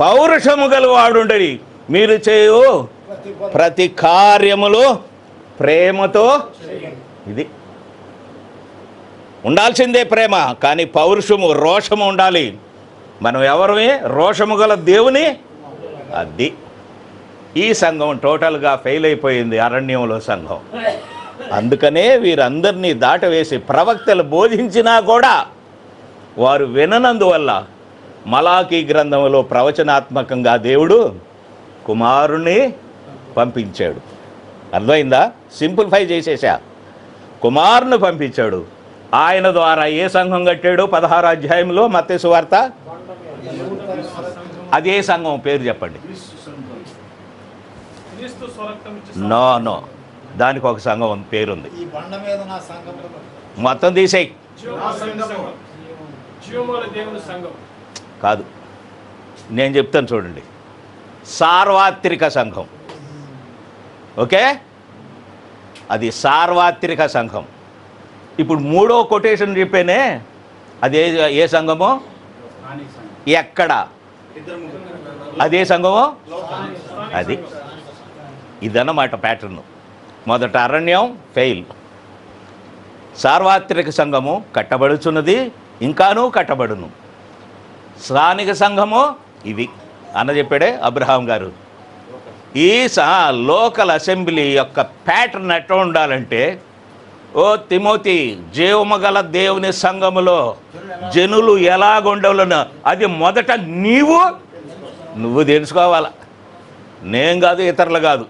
పౌరుషము గలవాడుండడి. మీరు చేయు ప్రతి కార్యములు ప్రేమతో. ఇది ఉండాల్సిందే ప్రేమ, కానీ పౌరుషము, రోషము ఉండాలి. మనం ఎవరమే? రోషము గల దేవుని. అది ఈ సంఘం టోటల్గా ఫెయిల్ అయిపోయింది, అరణ్యంలో సంఘం. అందుకనే వీరందరినీ దాటవేసి ప్రవక్తలు బోధించినా కూడా వారు విననందువల్ల మలాకీ గ్రంథంలో ప్రవచనాత్మకంగా దేవుడు కుమారుని పంపించాడు. అర్థమైందా? సింప్లిఫై చేసేసా. కుమారుని పంపించాడు. ఆయన ద్వారా ఏ సంఘం కట్టాడు? 16వ అధ్యాయంలో మత్తయి సువార్త. అదే సంఘం పేరు చెప్పండి. నో, దానికి ఒక సంఘం పేరుంది. మొత్తం తీసేయి. కాదు, నేను చెప్తాను చూడండి. సార్వత్రిక సంఘం. ఓకే, అది సార్వత్రిక సంఘం. ఇప్పుడు మూడో కొటేషన్ చెప్పేనే. అదే ఏ సంఘమో? ఎక్కడ? అదే సంఘమో? అది ఇదన్నమాట ప్యాటర్న్. మొదట అరణ్యం ఫెయిల్. సార్వత్రిక సంఘము కట్టబడుచున్నది, ఇంకానూ కట్టబడును. స్థానిక సంఘము ఇవి అన్న చెప్పాడే అబ్రహాం గారు. ఈ లోకల్ అసెంబ్లీ యొక్క ప్యాటర్న్ ఎట్లా ఉండాలంటే, ఓ తిమోతి, జీవమగల దేవుని సంఘములో జనులు ఎలాగుండవలను అది మొదట నువ్వు తెలుసుకోవాలా. నేను కాదు, ఇతరులు కాదు.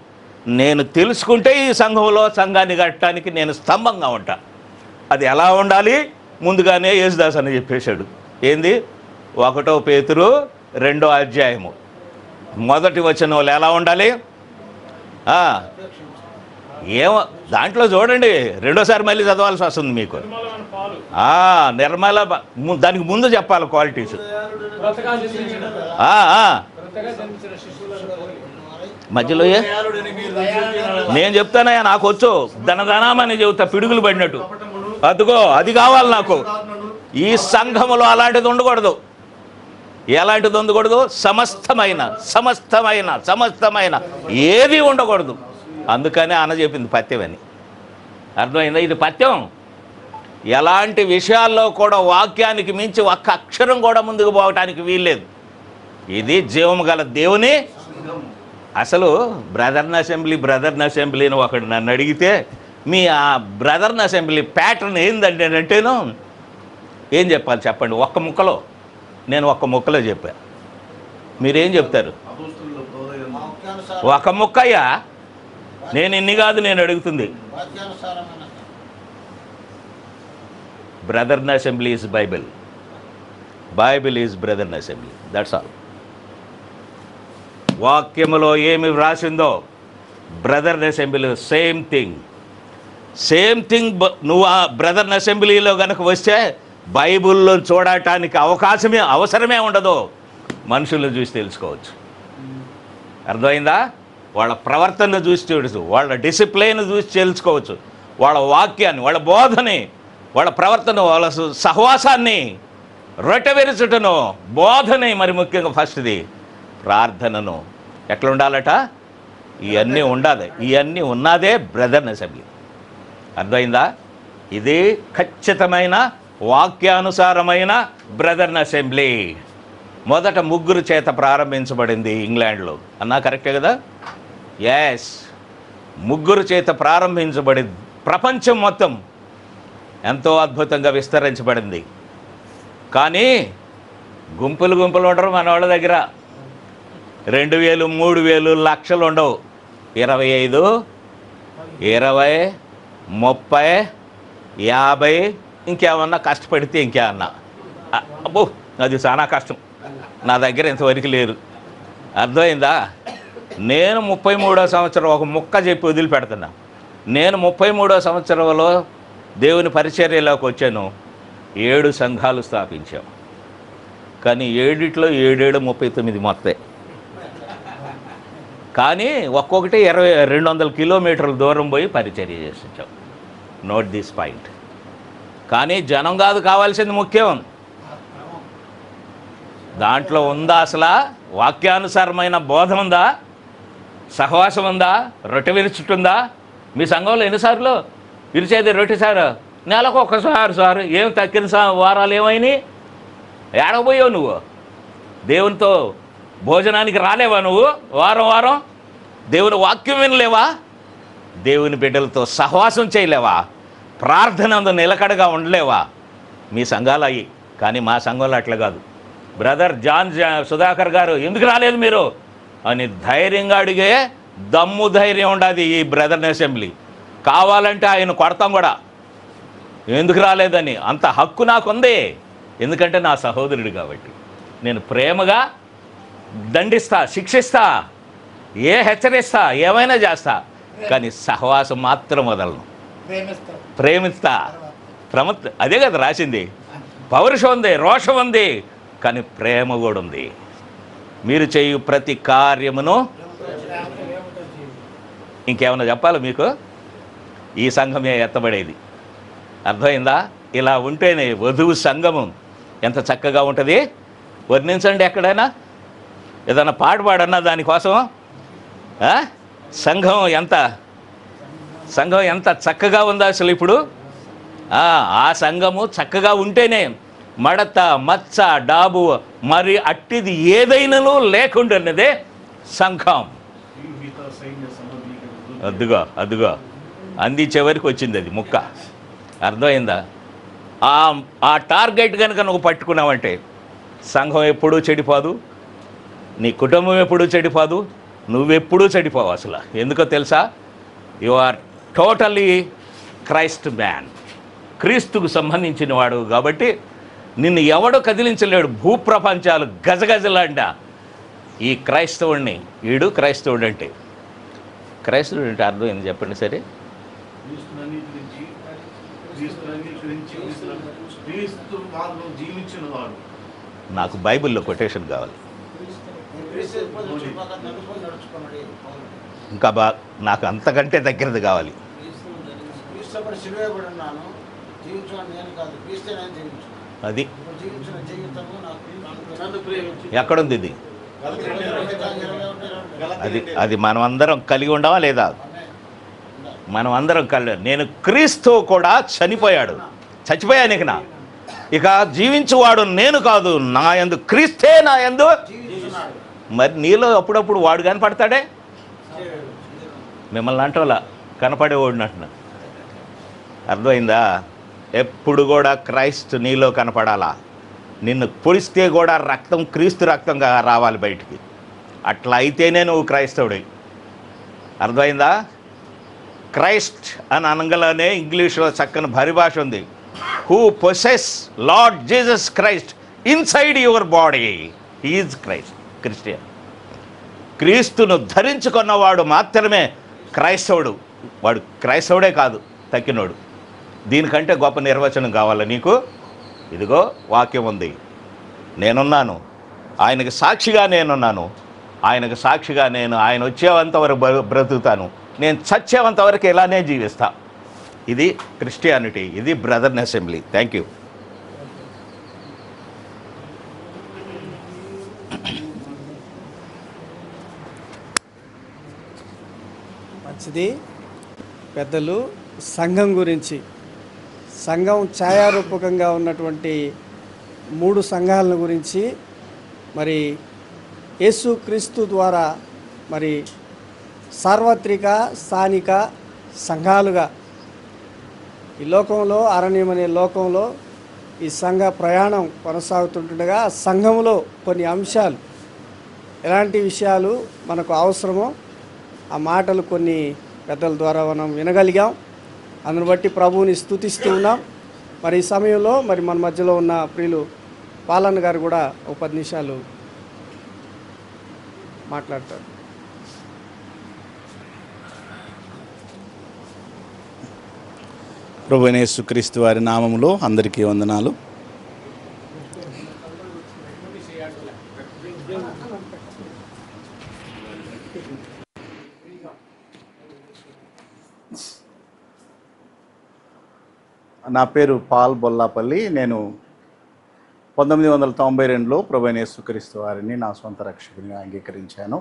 నేను తెలుసుకుంటే ఈ సంఘాన్ని కట్టడానికి నేను స్తంభంగా ఉంటా. అది ఎలా ఉండాలి ముందుగానే యేసుదాస్ అని చెప్పేశాడు. ఏంది? 1 పేతురు 2వ అధ్యాయము 1వ వచనంలో ఎలా ఉండాలి? ఏమో దాంట్లో చూడండి, రెండోసారి మళ్ళీ చదవాల్సి వస్తుంది మీకు. నిర్మల దానికి ముందు చెప్పాలి క్వాలిటీస్. మధ్యలో నేను చెప్తానయ్యా, నాకు వచ్చు ధనధనామని చెబుతా పిడుగులు పడినట్టు. అదిగో అది కావాలి నాకు. ఈ సంఘములో అలాంటిది ఉండకూడదు. ఎలాంటిది ఉండకూడదు? సమస్తమైన ఏది ఉండకూడదు. అందుకనే అన్న చెప్పింది పత్యం అని. అర్థమైందా? ఇది పత్యం. ఎలాంటి విషయాల్లో కూడా వాక్యానికి మించి ఒక్క అక్షరం కూడా ముందుకు పోవటానికి వీల్లేదు. ఇది జీవము గల దేవుని. అసలు బ్రదర్న్ అసెంబ్లీ అని ఒకడు నన్ను అడిగితే, మీ ఆ బ్రదర్న్ అసెంబ్లీ ప్యాటర్న్ ఏందండి అంటేను ఏం చెప్పాలి చెప్పండి? ఒక్క ముక్కలో నేను ఒక్క ముక్కలో చెప్పా. మీరేం చెప్తారు? ఒక ముక్కయ్యా. నేను ఇన్ని కాదు నేను అడుగుతుంది. Brethren assembly is Bible is Brethren assembly. That's all. వాక్యములో ఏమి వ్రాసిందో బ్రదర్న్ అసెంబ్లీలో సేమ్ థింగ్. నువ్వు ఆ బ్రదర్న్ అసెంబ్లీలో కనుక వస్తే బైబిల్లో చూడటానికి అవసరమే ఉండదు. మనుషులను చూసి తెలుసుకోవచ్చు. అర్థమైందా? వాళ్ళ ప్రవర్తనను చూసి తెలుసు, వాళ్ళ డిసిప్లైన్ చూసి తెలుసుకోవచ్చు, వాళ్ళ వాక్యాన్ని, వాళ్ళ బోధని, వాళ్ళ ప్రవర్తన, వాళ్ళ సహవాసాన్ని, రొట్టెవిరుచుటను, బోధని, మరి ముఖ్యంగా ఫస్ట్ది ప్రార్థనను. ఎట్లా ఉండాలట? ఇవన్నీ ఉండాలి. ఇవన్నీ ఉన్నదే బ్రదర్న్ అసెంబ్లీ. అర్థమైందా? ఇది ఖచ్చితమైన వాక్యానుసారమైన బ్రదర్న్ అసెంబ్లీ. మొదట 3 చేత ప్రారంభించబడింది ఇంగ్లాండ్లో. అన్నా కరెక్టే కదా? ఎస్, 3 చేత ప్రారంభించబడింది. ప్రపంచం మొత్తం ఎంతో అద్భుతంగా విస్తరించబడింది. కానీ గుంపులు ఉండరు మన వాళ్ళ దగ్గర. 2000, 3000, లక్షలు ఉండవు. 25, 20, 30, 50, ఇంకేమన్నా కష్టపడితే ఇంకేమన్నా. అబ్బో, అది చాలా కష్టం. నా దగ్గర ఇంతవరకు లేరు. అర్థమైందా? నేను 33వ సంవత్సరం ఒక ముక్క చెప్పి వదిలిపెడుతున్నా. నేను 33వ సంవత్సరంలో దేవుని పరిచర్యలోకి వచ్చాను. 7 సంఘాలు స్థాపించాం. కానీ 7లో 7 39 మొత్తం. కానీ ఒక్కొక్కటి 200 కిలోమీటర్ల దూరం పోయి పరిచర్య చేసి వచ్చాం. Note this point. కానీ జనం కాదు కావాల్సింది ముఖ్యం. దాంట్లో ఉందా అసలు వాక్యానుసారమైన బోధ ఉందా? సహవాసం ఉందా? రొట్టె విరుచుటుందా? మీ సంఘంలో ఎన్నిసార్లు విరిచేది రొట్టె సార్? నెలకు ఒక్కసారి సార్. ఏం తక్కిన వారాలు ఏమైనాయి? ఏడకపోయావు నువ్వు? దేవునితో భోజనానికి రాలేవా నువ్వు? వారం దేవుని వాక్యం వినలేవా? దేవుని బిడ్డలతో సహవాసం చేయలేవా? ప్రార్థన నిలకడగా ఉండలేవా? మీ సంఘాలు అయ్యి. కానీ మా సంఘంలో అట్లా కాదు. బ్రదర్ సుధాకర్ గారు ఎందుకు రాలేదు మీరు అని ధైర్యంగా అడిగే దమ్ము ధైర్యం ఉండదు ఈ బ్రదర్న్ అసెంబ్లీ. కావాలంటే ఆయన కొడతాం కూడా, ఎందుకు రాలేదని. అంత హక్కు నాకుంది. ఎందుకంటే నా సహోదరుడు కాబట్టి. నేను ప్రేమగా దండిస్తా, శిక్షిస్తా, హెచ్చరిస్తా, ఏమైనా చేస్తా. కానీ సహవాసం మాత్రం వదలను. ప్రేమిస్తా. అదే కదా రాసింది. పౌరుషం ఉంది, రోషం ఉంది, కానీ ప్రేమ కూడా ఉంది. మీరు చేయు ప్రతి కార్యమును. ఇంకేమన్నా చెప్పాలి మీకు? ఈ సంఘమే ఎత్తబడేది. అర్థమైందా? ఇలా ఉంటేనే వధువు సంఘము ఎంత చక్కగా ఉంటుంది. వర్ణించండి ఎక్కడైనా. ఏదైనా పాట పాడన్నా దానికోసం. సంఘం ఎంత చక్కగా ఉందా అసలు ఇప్పుడు. ఆ సంఘము చక్కగా ఉంటేనే మడత, మచ్చ, డాబు, మరి అట్టిది ఏదైనాను లేకుండాన్నదే సంఘం. అదుగో అందించే వరకు వచ్చింది అది ముక్క. అర్థమైందా? ఆ టార్గెట్ కనుక నువ్వు పట్టుకున్నావంటే సంఘం ఎప్పుడూ చెడిపోదు, నీ కుటుంబం ఎప్పుడూ చెడిపోదు, నువ్వెప్పుడూ చెడిపోవు అసలు. ఎందుకో తెలుసా? You are totally Christ man. క్రీస్తుకు సంబంధించిన వాడు కాబట్టి నిన్ను ఎవడో కదిలించలేడు. భూప్రపంచాలు గజగజలాండా ఈ క్రైస్తవుడిని. వీడు క్రైస్తవుడు అంటే క్రైస్తవుడు అంటే అర్థం ఏంది చెప్పండి సరే. క్రీస్తుని అంగీకరించి క్రీస్తు మార్గంలో జీవించిన వాడు. నాకు బైబిల్లో కొటేషన్ కావాలి. ఇంకా నాకు అంతకంటే దగ్గరది కావాలి. అది ఎక్కడుంది ఇది? అది మనం అందరం కలిగి ఉండవా లేదా? మనం అందరం నేను క్రీస్తు కూడా చనిపోయాడు, చచ్చిపోయాను ఇక జీవించువాడు నేను కాదు, నా యందు క్రీస్తే నా యందు. మరి నీలో అప్పుడప్పుడు వాడు కనపడతాడే, మిమ్మల్ని అంటోలా కనపడేవాడినట్టున. అర్థమైందా? ఎప్పుడు కూడా క్రైస్తు నీలో కనపడాలా. నిన్ను పొడిస్తే కూడా రక్తం క్రీస్తు రక్తంగా రావాలి బయటికి. అట్లా అయితేనే నువ్వు క్రైస్తవుడి. అర్థమైందా? క్రైస్ట్ అని అనగానే ఇంగ్లీష్లో చక్కని పరిభాష ఉంది. Who possess lord Jesus Christ inside your body is Christ. Christian. క్రీస్తును ధరించుకున్నవాడు మాత్రమే క్రైస్తవుడు. వాడు క్రైస్తవుడే కాదు, తక్కినోడు. దీనికంటే గొప్ప నిర్వచనం కావాలా నీకు? ఇదిగో వాక్యం ఉంది. నేనున్నాను, ఆయనకు సాక్షిగా నేనున్నాను, ఆయనకు సాక్షిగా ఆయన వచ్చేంతవరకు బ్రతుకుతాను, నేను చచ్చేంతవరకు ఇలానే జీవిస్తా. ఇది క్రిస్టియానిటీ, ఇది బ్రదర్న్ అసెంబ్లీ. Thank you. మంచిది. పెద్దలు సంఘం గురించి, సంఘం ఛాయారూపకంగా ఉన్నటువంటి 3 సంఘాలను గురించి, మరి యేసుక్రీస్తు ద్వారా మరి సార్వత్రిక స్థానిక సంఘాలుగా ఈ లోకంలో, అరణ్యం అనే లోకంలో ఈ సంఘ ప్రయాణం కొనసాగుతుండగా సంఘంలో కొన్ని అంశాలు, ఎలాంటి విషయాలు మనకు అవసరమో ఆ మాటలు కొన్ని పెద్దల ద్వారా మనం వినగలిగాం. అందును బట్టి ప్రభువుని స్తుతిస్తూ ఉన్నాం. మరి ఈ సమయంలో మరి మన మధ్యలో ఉన్న ప్రియులు పాలన్న గారు కూడా ఒక 10 నిమిషాలు మాట్లాడతారు. ప్రభువైన యేసుక్రీస్తు వారి నామములో అందరికీ వందనాలు. నా పేరు పాల్ బొల్లాపల్లి. నేను 1992లో ప్రభువైన యేసుక్రీస్తు వారిని నా సొంత రక్షకునిగా అంగీకరించాను.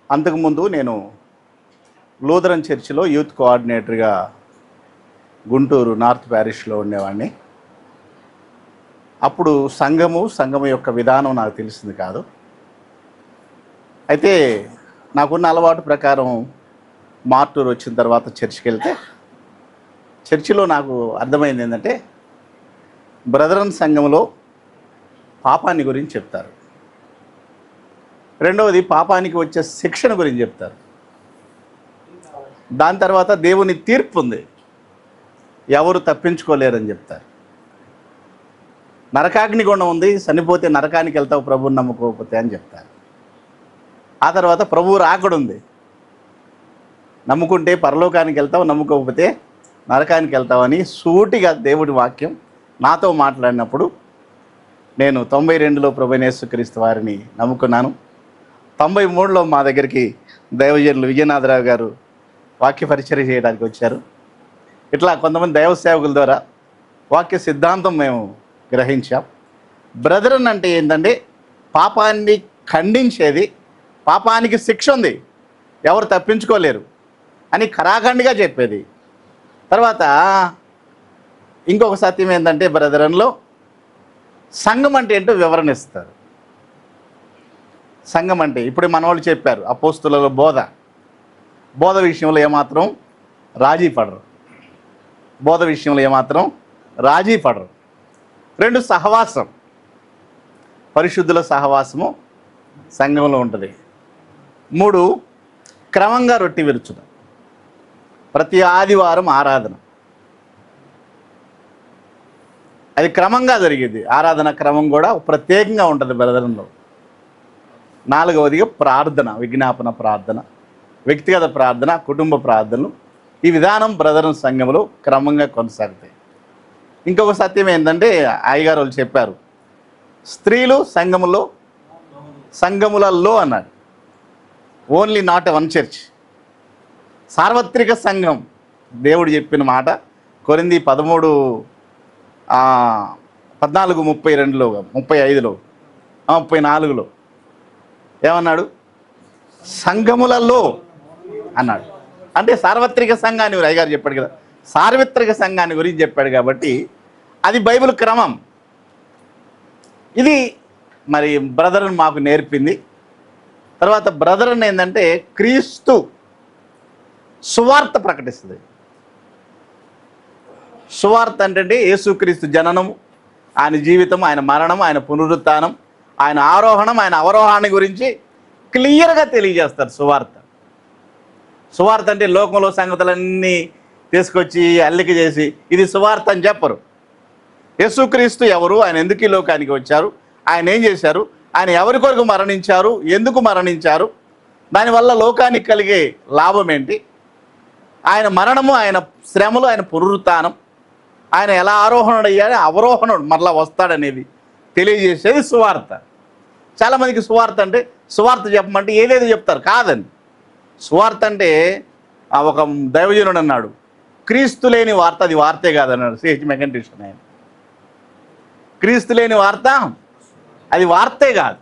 అంతకుముందు నేను లూథరన్ చర్చిలో యూత్ కోఆర్డినేటర్గా గుంటూరు నార్త్ ప్యారిష్లో ఉండేవాడిని. అప్పుడు సంఘము యొక్క విధానం నాకు తెలిసింది కాదు. అయితే నాకున్న అలవాటు ప్రకారం మార్టూర్ వచ్చిన తర్వాత చర్చికి వెళ్తే చర్చిలో నాకు అర్థమైంది ఏంటంటే, బ్రదరన్ సంఘంలో పాపాన్ని గురించి చెప్తారు, రెండవది పాపానికి వచ్చే శిక్షణ గురించి చెప్తారు, దాని తర్వాత దేవుని తీర్పు ఉంది, ఎవరు తప్పించుకోలేరని చెప్తారు, నరకాగ్నిగుండం ఉంది, చనిపోతే నరకానికి వెళ్తావు ప్రభువుని నమ్ముకోకపోతే అని చెప్తారు. ఆ తర్వాత ప్రభువు రాకడుంది, నమ్ముకుంటే పరలోకానికి వెళ్తావు, నమ్ముకోకపోతే నరకానికి వెళ్తావని సూటిగా దేవుడి వాక్యం నాతో మాట్లాడినప్పుడు నేను 92లో ప్రభువైన యేసుక్రీస్తు వారిని నమ్ముకున్నాను. 93లో మా దగ్గరికి దైవజనులు విజయనాథరావు గారు వాక్య పరిచర్య చేయడానికి వచ్చారు. ఇట్లా కొంతమంది దైవ సేవకుల ద్వారా వాక్య సిద్ధాంతం మేము గ్రహించాం. బ్రదరన్ అంటే ఏంటంటే పాపాన్ని ఖండించేది, పాపానికి శిక్ష ఉంది, ఎవరు తప్పించుకోలేరు అని ఖరాఖండిగా చెప్పేది. తర్వాత ఇంకొక సత్యం ఏంటంటే బ్రదరన్లో సంఘం అంటే ఏంటో వివరణ ఇస్తారు. సంఘం అంటే ఇప్పుడు మన వాళ్ళు చెప్పారు, అపోస్తుల బోధ విషయంలో ఏమాత్రం రాజీ పడరు, బోధ విషయంలో ఏమాత్రం రాజీ పడరు. 2 సహవాసం, పరిశుద్ధుల సహవాసము సంఘంలో ఉంటుంది. 3 క్రమంగా రొట్టె విరుచుట, ప్రతి ఆదివారం ఆరాధన, అది క్రమంగా జరిగేది. ఆరాధన క్రమం కూడా ప్రత్యేకంగా ఉంటుంది బ్రదరంలో. 4వదిగా ప్రార్థన, విజ్ఞాపన ప్రార్థన. వ్యక్తిగత ప్రార్థన, కుటుంబ ప్రార్థనలు, ఈ విధానం బ్రదర్ సంఘంలో క్రమంగా కొనసాగుతాయి. ఇంకొక సత్యం ఏంటంటే అయ్యగారు వాళ్ళు చెప్పారు, స్త్రీలు సంఘములలో అన్నాడు. ఓన్లీ నాట్ వన్ చర్చ్, సార్వత్రిక సంఘం. దేవుడు చెప్పిన మాట కొరింథీ 13:14-32లో 35లో 34లో ఏమన్నాడు? సంఘములలో అన్నాడు. అంటే సార్వత్రిక సంఘాన్ని అయ్యగారు చెప్పాడు కదా, సార్వత్రిక సంఘాన్ని గురించి చెప్పాడు కాబట్టి అది బైబిల్ క్రమం. ఇది మరి బ్రదర్ మాకు నేర్పింది. తర్వాత బ్రదర్ ఏంటంటే క్రీస్తు సువార్త ప్రకటిస్తుంది. సువార్త అంటే యేసుక్రీస్తు జననము, ఆయన జీవితం, ఆయన మరణం, ఆయన పునరుత్థానం, ఆయన ఆరోహణం, ఆయన అవరోహణ గురించి క్లియర్గా తెలియజేస్తారు సువార్త. సువార్త అంటే లోకంలో సంగతులన్నీ తీసుకొచ్చి అల్లిక చేసి ఇది సువార్త అని చెప్పరు. యేసుక్రీస్తు ఎవరు, ఆయన ఎందుకు ఈ లోకానికి వచ్చారు, ఆయన ఏం చేశారు, ఆయన ఎవరి కొరకు మరణించారు, ఎందుకు మరణించారు, దానివల్ల లోకానికి కలిగే లాభం ఏంటి, ఆయన మరణము, ఆయన శ్రమలు, ఆయన పునరుత్థానం, ఆయన ఎలా ఆరోహణుడయ్యాడు, అవరోహణుడు మరలా వస్తాడనేది తెలియజేసేది సువార్త. చాలామందికి సువార్త అంటే సువార్త చెప్పమంటే ఏదేదో చెప్తారు. కాదండి, సువార్త అంటే ఒక దైవజనుడు అన్నాడు, క్రీస్తు లేని వార్త అది వార్తే కాదన్నాడు సిహెచ్ మెకంటిషన్. ఆయన క్రీస్తు లేని వార్త అది వార్తే కాదు.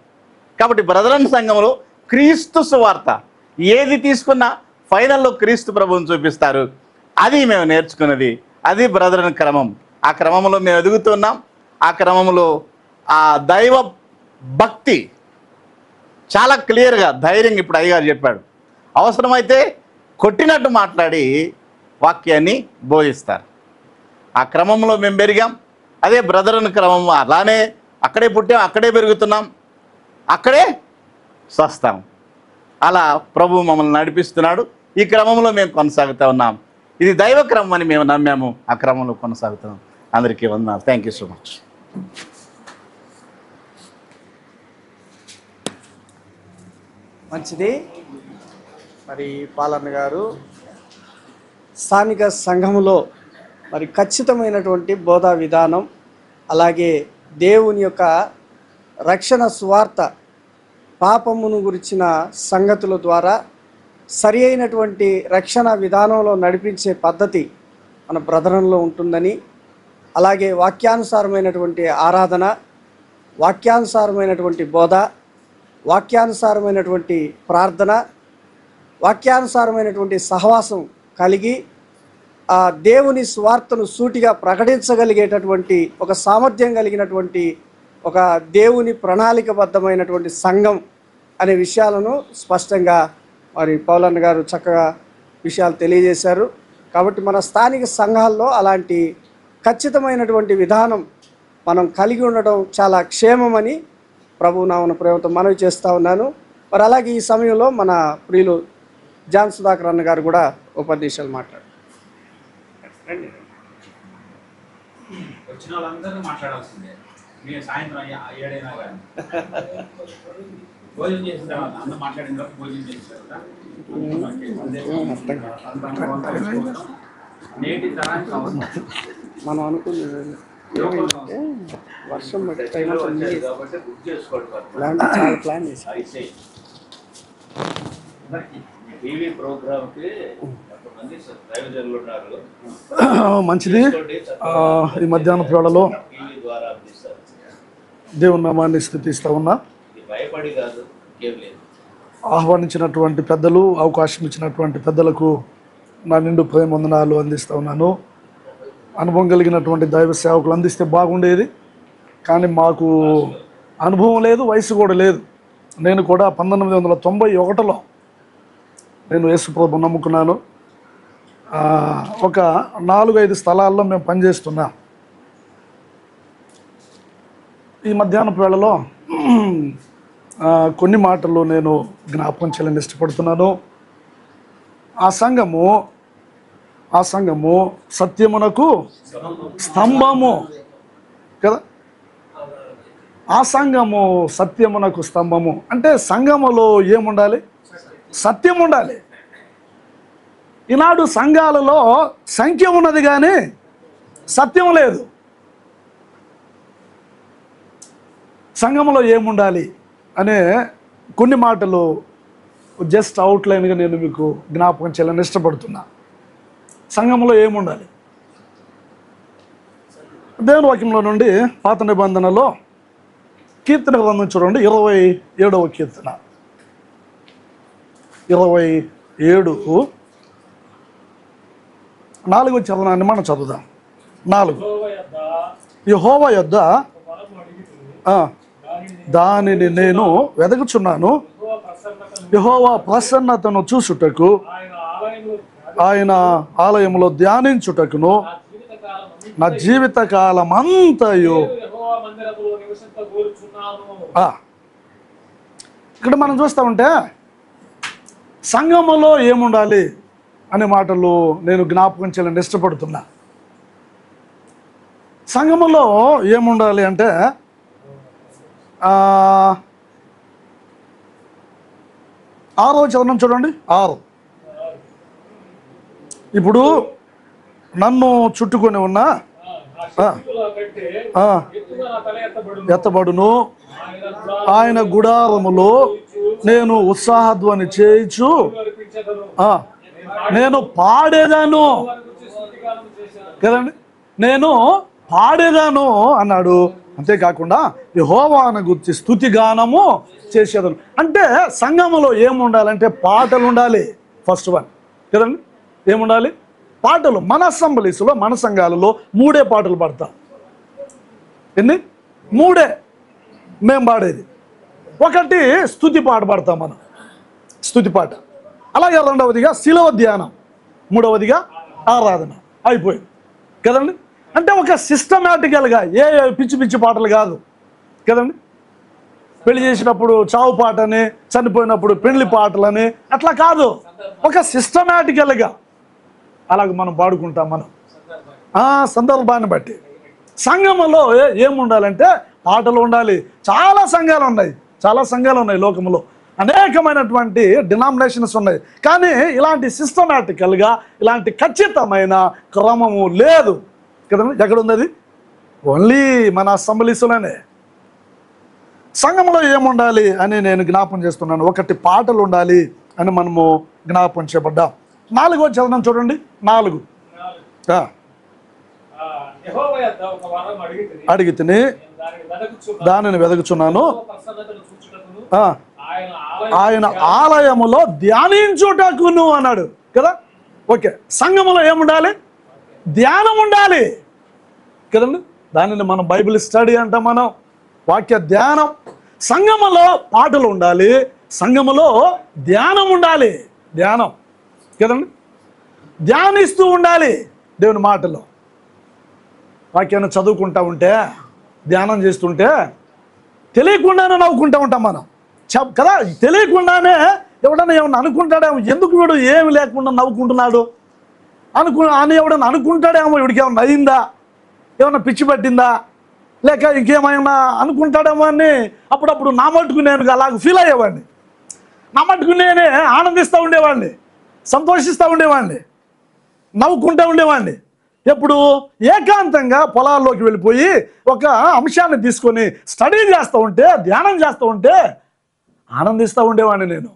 కాబట్టి బ్రదరన్ సంఘంలో క్రీస్తు సువార్త ఏది తీసుకున్నా ఫైనల్లో క్రీస్తు ప్రభువుని చూపిస్తారు. అది మేము నేర్చుకున్నది, అది బ్రదరన్ క్రమం. ఆ క్రమంలో మేము ఎదుగుతున్నాం. ఆ క్రమంలో ఆ దైవ భక్తి చాలా క్లియర్గా ధైర్యంగా ఇప్పుడు అయ్యగారు చెప్పాడు. అవసరమైతే కొట్టినట్టు మాట్లాడి వాక్యాన్ని బోధిస్తారు. ఆ క్రమంలో మేము పెరిగాం. అదే బ్రదరన్ క్రమం. అలానే అక్కడే పుట్టాం, అక్కడే పెరుగుతున్నాం, అక్కడే స్వస్తాం. అలా ప్రభు మమ్మల్ని నడిపిస్తున్నాడు. ఈ క్రమంలో మేము కొనసాగుతూ ఉన్నాం. ఇది దైవ క్రమం అని మేము నమ్మాము. ఆ క్రమంలో కొనసాగుతున్నాం. అందరికీ వందనాలు. Thank you so much. మంచిది. మరి పాలన్న గారు స్థానిక సంఘములో మరి ఖచ్చితమైనటువంటి బోధా విధానం, అలాగే దేవుని యొక్క రక్షణ సువార్త, పాపమును గురించిన సంగతుల ద్వారా సరి అయినటువంటి రక్షణ విధానంలో నడిపించే పద్ధతి మన బ్రదరంలో ఉంటుందని, అలాగే వాక్యానుసారమైనటువంటి ఆరాధన, వాక్యానుసారమైనటువంటి బోధ, వాక్యానుసారమైనటువంటి ప్రార్థన, వాక్యానుసారమైనటువంటి సహవాసం కలిగి ఆ దేవుని స్వార్థను సూటిగా ప్రకటించగలిగేటటువంటి ఒక సామర్థ్యం కలిగినటువంటి ఒక దేవుని ప్రణాళికబద్ధమైనటువంటి సంఘం అనే విషయాలను స్పష్టంగా మరి పౌలన్న గారు చక్కగా విషయాలు తెలియజేశారు. కాబట్టి మన స్థానిక సంఘాల్లో అలాంటి ఖచ్చితమైనటువంటి విధానం మనం కలిగి ఉండడం చాలా క్షేమమని ప్రభువు నామమున ప్రేమతో మనవి చేస్తూ ఉన్నాను. మరి అలాగే ఈ సమయంలో మన ప్రియులు జాన్ సుధాకర్ అన్న గారు కూడా ఉపదేశాలు మాట్లాడారు. వచ్చిన వాళ్ళందరూ మాట్లాడాల్సిందే. మీరు సాయంత్రం 7 అయినా కానీ భోజనం చేసిన తర్వాత అందరూ మాట్లాడిన తర్వాత భోజనం చేసిన తర్వాత నేటి తరానికి అవసరం. మనం అనుకుంది ఏమైందంటే వర్షం పడే టైం కాబట్టి బుక్ చేసుకోండి. చాలా ప్లాన్ చేసి అయితే టీవీ ప్రోగ్రామ్కి కొంతమంది దైవజనులు ఉన్నారు. మంచిది. ఈ మధ్యాహ్న వేళలో టీవీ ద్వారా అందిస్తారు. దేవుని నామాన్ని స్తుతిస్తూ ఉన్నా. ఇది భయపడి కాదు, ఇంకేం లేదు. ఆహ్వానించినటువంటి పెద్దలు, అవకాశం ఇచ్చినటువంటి పెద్దలకు నా నిండు ప్రేమ వందనాలు అందిస్తూ ఉన్నాను. అనుభవం కలిగినటువంటి దైవ సేవకులు అందిస్తే బాగుండేది, కానీ మాకు అనుభవం లేదు, వయసు కూడా లేదు. నేను కూడా 1991లో నేను యేసుప్రభు నమ్ముకున్నాను. ఒక 4-5 స్థలాల్లో మేము పనిచేస్తున్నాం. ఈ మధ్యాహ్న వేళలో కొన్ని మాటలు నేను జ్ఞాపకం చేయాలని ఇష్టపడుతున్నాను. ఆ సంఘము సత్యమునకు స్తంభము కదా. ఆ సంఘము సత్యమునకు స్తంభము అంటే సంఘములో ఏముండాలి? సత్యం ఉండాలి. ఈనాడు సంఘాలలో సంఖ్య ఉన్నది కానీ సత్యం లేదు. సంఘంలో ఏముండాలి అనే కొన్ని మాటలు జస్ట్ అవుట్లైన్గా నేను మీకు జ్ఞాపకం చేయాలని ఇష్టపడుతున్నా. సంఘంలో ఏముండాలి? దేవుని వాక్యంలో నుండి పాత నిబంధనలో కీర్తన గ్రంథం చూడండి, 27వ కీర్తన 27:4 చదవనాన్ని మనం చదువుదాం. 4 యెహోవా యొద్ద దానిని నేను వెదకుచున్నాను, యెహోవా ప్రసన్నతను చూసుటకు, ఆయన ఆలయంలో ధ్యానించుటకును నా జీవిత కాలమంతయు. ఇక్కడ మనం చూస్తూ ఉంటే సంఘములో ఏముండాలి అనే మాటలు నేను జ్ఞాపకం చేయాలని ఇష్టపడుతున్నా. సంఘములో ఏముండాలి అంటే 6వ చరణం చూడండి, 6. ఇప్పుడు నన్ను చుట్టుకొని ఉన్న ఎత్తబడును, ఆయన గుడారములో నేను ఉత్సాహధ్వని చేయించు, నేను పాడేదాను కదండి, నేను పాడేదాను అన్నాడు. అంతేకాకుండా యెహోవాను గురించి స్తుతిగానము చేసేదాను. అంటే సంఘములో ఏముండాలంటే పాటలు ఉండాలి. ఫస్ట్ వన్ కదండి, ఏముండాలి? పాటలు. మన అసెంబ్లీస్లో మన సంఘాలలో 3 పాటలు పాడతాం. ఎన్ని? 3 మేము పాడేది. ఒకటి స్తుతి పాట పాడతాం మనం, స్తుతి పాట. అలాగే 2వదిగా శిలువ ధ్యానం, 3వదిగా ఆరాధన. అయిపోయింది కదండి. అంటే ఒక సిస్టమేటికల్గా ఏ పిచ్చి పిచ్చి పాటలు కాదు కదండి. పెళ్లి చేసినప్పుడు చావు పాటని, చనిపోయినప్పుడు పెళ్లి పాటలని అట్లా కాదు. ఒక సిస్టమేటికల్గా అలాగే మనం పాడుకుంటాం. మనం సందర్భాన్ని బట్టి సంఘములో ఏముండాలంటే పాటలు ఉండాలి. చాలా సంఘాలు ఉన్నాయి లోకంలో, అనేకమైనటువంటి డినామినేషన్స్ ఉన్నాయి. కానీ ఇలాంటి సిస్టమేటికల్గా ఇలాంటి ఖచ్చితమైన క్రమము లేదు కదండి. ఎక్కడుంది అది? ఓన్లీ మన అసెంబ్లీస్లోనే. సంఘంలో ఏముండాలి అని నేను జ్ఞాపం చేస్తున్నాను. ఒకటి పాటలు ఉండాలి అని మనము జ్ఞాపం చేయబడ్డాం. 4వ చరణం చూడండి, 4. అడిగితిని దానిని వెదకుచున్నాను, ఆయన ఆలయములో ధ్యానించుటకును అన్నాడు కదా. ఓకే, సంఘములో ఏముండాలి? ధ్యానం ఉండాలి కదండి. దానిని మనం బైబిల్ స్టడీ అంటాం, మనం వాక్య ధ్యానం. సంఘములో పాటలు ఉండాలి, సంఘములో ధ్యానం ఉండాలి. ధ్యానం కదండి, ధ్యానిస్తూ ఉండాలి దేవుని మాటలో. వాక్యాన్ని చదువుకుంటా ఉంటే, ధ్యానం చేస్తుంటే తెలియకుండానే నవ్వుకుంటూ ఉంటాం మనం కదా. తెలియకుండానే ఎవడన్నా ఏమన్నా అనుకుంటాడేమో, ఎందుకు వీడు ఏమి లేకుండా నవ్వుకుంటున్నాడు అని ఎవడన్నా అనుకుంటాడేమో, వీడికి ఏమన్నా అయిందా, ఏమన్నా పిచ్చి పట్టిందా, లేక ఇంకేమైనా అనుకుంటాడేమో అని అప్పుడప్పుడు నా మట్టుకు నేను అలాగ ఫీల్ అయ్యేవాడిని. నా మట్టుకు నేనే ఆనందిస్తూ ఉండేవాడిని, సంతోషిస్తూ ఉండేవాడిని, నవ్వుకుంటూ ఉండేవాడిని. ఎప్పుడు ఏకాంతంగా పొలాల్లోకి వెళ్ళిపోయి ఒక అంశాన్ని తీసుకొని స్టడీ చేస్తూ ఉంటే, ధ్యానం చేస్తూ ఉంటే ఆనందిస్తూ ఉండేవాడిని నేను.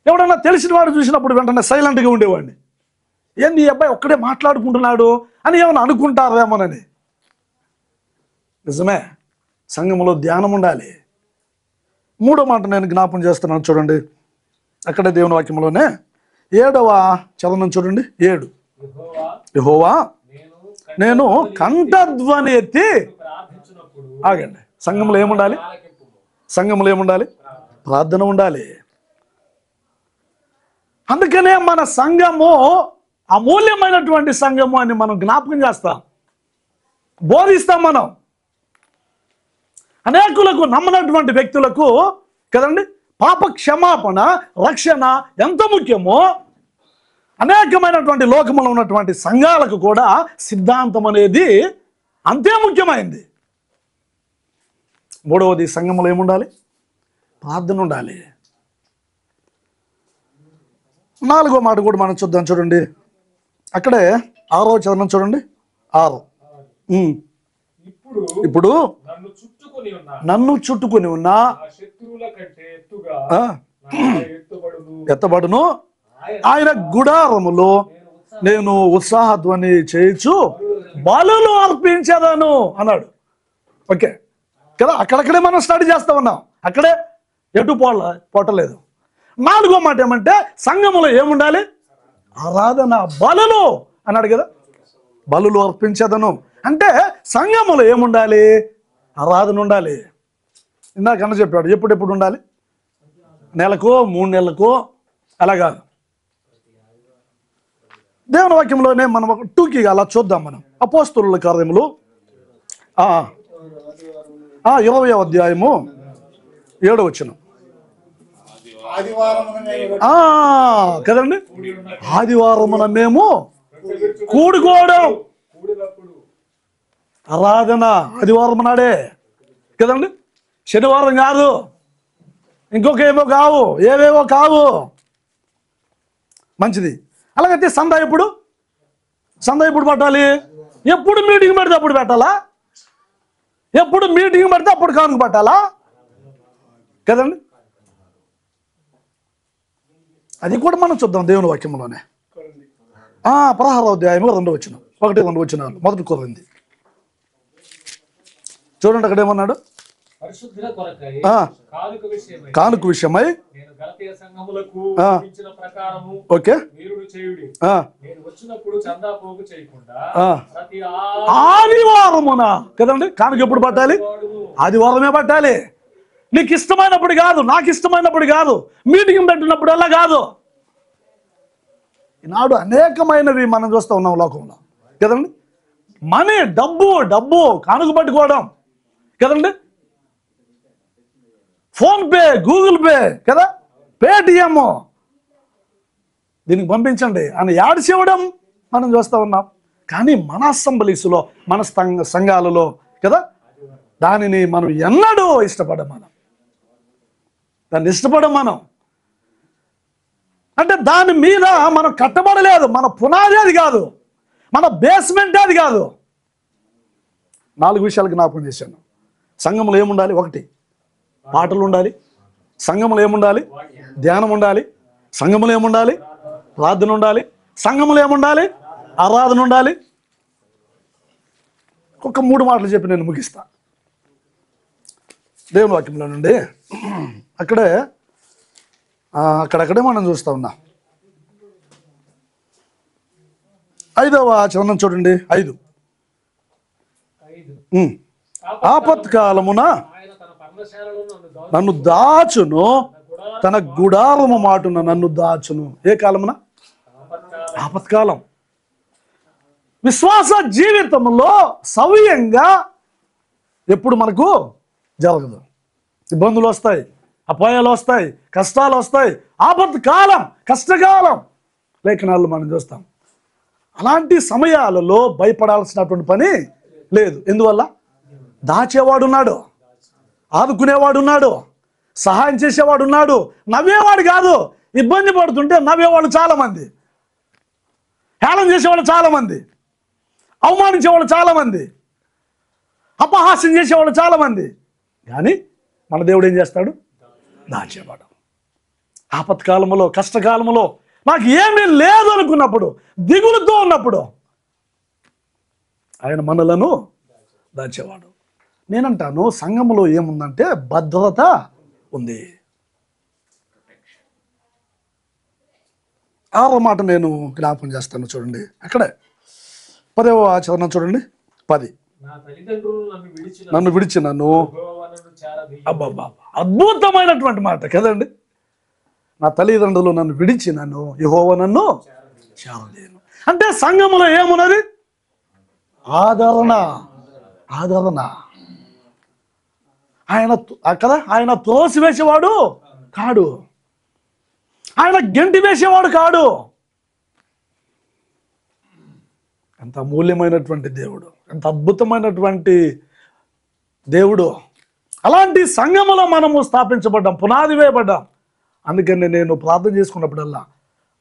ఎవడన్నా తెలిసిన వాడు చూసినప్పుడు వెంటనే సైలెంట్గా ఉండేవాడిని. ఏంది ఈ అబ్బాయి ఒక్కడే మాట్లాడుకుంటున్నాడు అని ఏమైనా అనుకుంటారేమోనని. నిజమే, సంఘంలో ధ్యానం ఉండాలి. 3వ మాట నేను జ్ఞాపం చేస్తున్నాను చూడండి, అక్కడే దేవుని వాక్యంలోనే 7వ చరణం చూడండి, 7. యెహోవా నేను కంఠధ్వని ఎత్తి. ఆగండి, సంఘంలో ఏముండాలి? సంఘంలో ఏముండాలి? ప్రార్థన ఉండాలి. అందుకనే మన సంఘము అమూల్యమైనటువంటి సంఘము అని మనం జ్ఞాపకం చేస్తాం, బోధిస్తాం. మనం అనేకులకు, నమ్మనటువంటి వ్యక్తులకు కదండి, పాప క్షమాపణ, రక్షణ ఎంత ముఖ్యమో అనేకమైనటువంటి లోకంలో ఉన్నటువంటి సంఘాలకు కూడా సిద్ధాంతం అనేది అంతే ముఖ్యమైంది. 3వది సంఘంలో ఏముండాలి? ప్రార్థన ఉండాలి. 4వ మాట కూడా మనం చూద్దాం. చూడండి అక్కడే 6వ చరణం చూడండి. 6. ఇప్పుడు నన్ను చుట్టుకొని ఉన్న ఎత్తబడును ఆయన గుడారములో నేను ఉత్సాహధ్వని చేయొచ్చు బలులు అర్పించదను అన్నాడు. ఓకే కదా, అక్కడక్కడే మనం స్టడీ చేస్తా ఉన్నాం, అక్కడే ఎటు పోటలేదు. 4వ మాట ఏమంటే సంఘములో ఏముండాలి? ఆరాధన, బలులు అన్నాడు కదా, బలులు అర్పించదను అంటే సంఘములో ఏముండాలి? ఆరాధన ఉండాలి. ఇందాకన్నా చెప్పాడు ఎప్పుడెప్పుడు ఉండాలి, నెలకో 3 నెలలకో అలా కాదు. దేవుని వాక్యంలోనే మనం ఒక టూకీగా అలా చూద్దాం. మనం అపోస్తలుల కార్యములు 20వ అధ్యాయము 7వ వచనం కదండి. ఆదివారమున మేము కూడుకోవడం, ఆరాధన ఆదివారం నాడే కదండి, శనివారం కాదు, ఇంకొక ఏమో కావు, ఏవేవో కావు. మంచిది. అలాగైతే సంద ఎప్పుడు పట్టాలి? ఎప్పుడు మీటింగ్ పెడితే అప్పుడు పెట్టాలా? ఎప్పుడు మీటింగ్ పెడితే అప్పుడు కానుక పట్టాలా? కదండి. అది కూడా మనం చూద్దాం దేవుని వాక్యంలోనే. 16వ అధ్యాయము 2వ వచనం, 1-2 వచనాలు. మొదటి కొరింథీ చూడండి, అక్కడ ఏమన్నాడు? కానుక విషయమై ఓకే ఆదివారమున కదండి. కానుక ఎప్పుడు పట్టాలి? ఆదివారమే పట్టాలి. నీకు ఇష్టమైనప్పుడు కాదు, నాకు ఇష్టమైనప్పుడు కాదు, మీటింగ్ పెట్టినప్పుడు అలా కాదు. ఈనాడు అనేకమైనవి మనం చూస్తూ ఉన్నాం లోకంలో కదండి. మనీ, డబ్బు కానుక పట్టుకోవడం కదండి, ఫోన్పే, గూగుల్ పే కదా, పేటిఎం, దీనికి పంపించండి అని యాడ్ చేయడం మనం చూస్తూ ఉన్నాం. కానీ మన అసెంబ్లీస్లో, మన సంఘాలలో కదా, దానిని మనం ఎన్నడూ ఇష్టపడం. దాన్ని ఇష్టపడం మనం. అంటే దాని మీద మనం కట్టబడలేదు, మన పునాది అది కాదు, మన బేస్మెంట్ అది కాదు. 4 విషయాలకు జ్ఞాపకం చేశాను. సంఘంలో ఏముండాలి? 1 పాటలు ఉండాలి. సంఘంలో ఏముండాలి? ధ్యానం ఉండాలి. సంఘంలో ఏముండాలి? ప్రార్థన ఉండాలి. సంఘంలో ఏముండాలి? ఆరాధన ఉండాలి. ఒక 3 మాటలు చెప్పి నేను ముగిస్తా. దేవుని వాక్యంలో నుండి అక్కడక్కడే మనం చూస్తూ ఉన్నాం. 5వ చరణం చూడండి. 5 ఆపత్కాలమున నన్ను దాచును, తన గుడారము మాటున నన్ను దాచును. ఏ కాలమున? ఆపత్కాలం. విశ్వాస జీవితంలో సవ్యంగా ఎప్పుడు మనకు జరగదు. ఇబ్బందులు వస్తాయి, అపాయాలు వస్తాయి, కష్టాలు వస్తాయి. ఆపత్కాలం, కష్టకాలం లేఖనాల్లో మనం చూస్తాం. అలాంటి సమయాలలో భయపడాల్సినటువంటి పని లేదు. ఎందువల్ల? దాచేవాడున్నాడు, ఆదుకునేవాడున్నాడు, సహాయం చేసేవాడున్నాడు. నవ్వేవాడు కాదు. ఇబ్బంది పడుతుంటే నవ్వేవాళ్ళు చాలామంది, హేళన చేసేవాళ్ళు చాలామంది, అవమానించేవాళ్ళు చాలామంది, అపహాస్యం చేసేవాళ్ళు చాలామంది. కానీ మన దేవుడు ఏం చేస్తాడు? దాచేవాడు. ఆపత్కాలంలో, కష్టకాలంలో, నాకు ఏమీ లేదు అనుకున్నప్పుడు, దిగులుతో ఉన్నప్పుడు ఆయన మనలను దాచేవాడు. నేనంటాను సంఘములో ఏముందంటే భద్రత ఉంది. 6వ మాట నేను జ్ఞాపకం చేస్తాను. చూడండి అక్కడే 10వ చరణం చూడండి. 10 నన్ను విడిచినను. అబ్బబ్బా, అద్భుతమైనటువంటి మాట కదండి. నా తల్లిదండ్రులు నన్ను విడిచినను, యెహోవా నన్ను చేరలేను. అంటే సంఘములో ఏమున్నది? ఆదరణ. ఆయన త్రోసివేసేవాడు కాడు, ఆయన గెంటి వేసేవాడు కాడు. ఎంత అమూల్యమైనటువంటి దేవుడు, ఎంత అద్భుతమైనటువంటి దేవుడు. అలాంటి సంఘములో మనము స్థాపించబడ్డాం, పునాది వేయబడ్డాం. అందుకని నేను ప్రార్థన చేసుకున్నప్పుడల్లా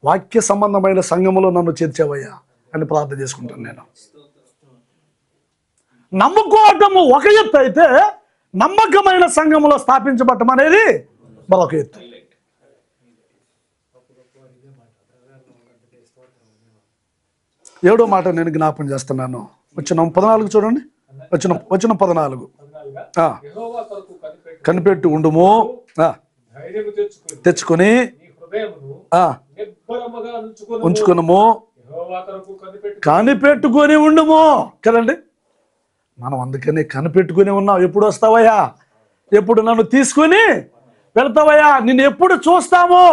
వాక్య సంబంధమైన సంఘములో నన్ను చేర్చావయ్యా అని ప్రార్థన చేసుకుంటాను నేను. నమ్ముకోవటము ఒక ఎత్తు అయితే, నమ్మకమైన సంఘములో స్థాపించబడటం అనేది మరొక ఎత్తు. ఏడో మాట నేను జ్ఞాపం చేస్తున్నాను. వచ్చిన 14 చూడండి. వచ్చిన 14 కనిపెట్టి ఉండుము, తెచ్చుకొని ఉంచుకునము, కనిపెట్టుకొని ఉండుము కదండి. మనం అందుకని కనిపెట్టుకుని ఉన్నాం. ఎప్పుడు వస్తావయ్యా, ఎప్పుడు నన్ను తీసుకొని వెళ్తావయ్యా, నిన్ను ఎప్పుడు చూస్తాము,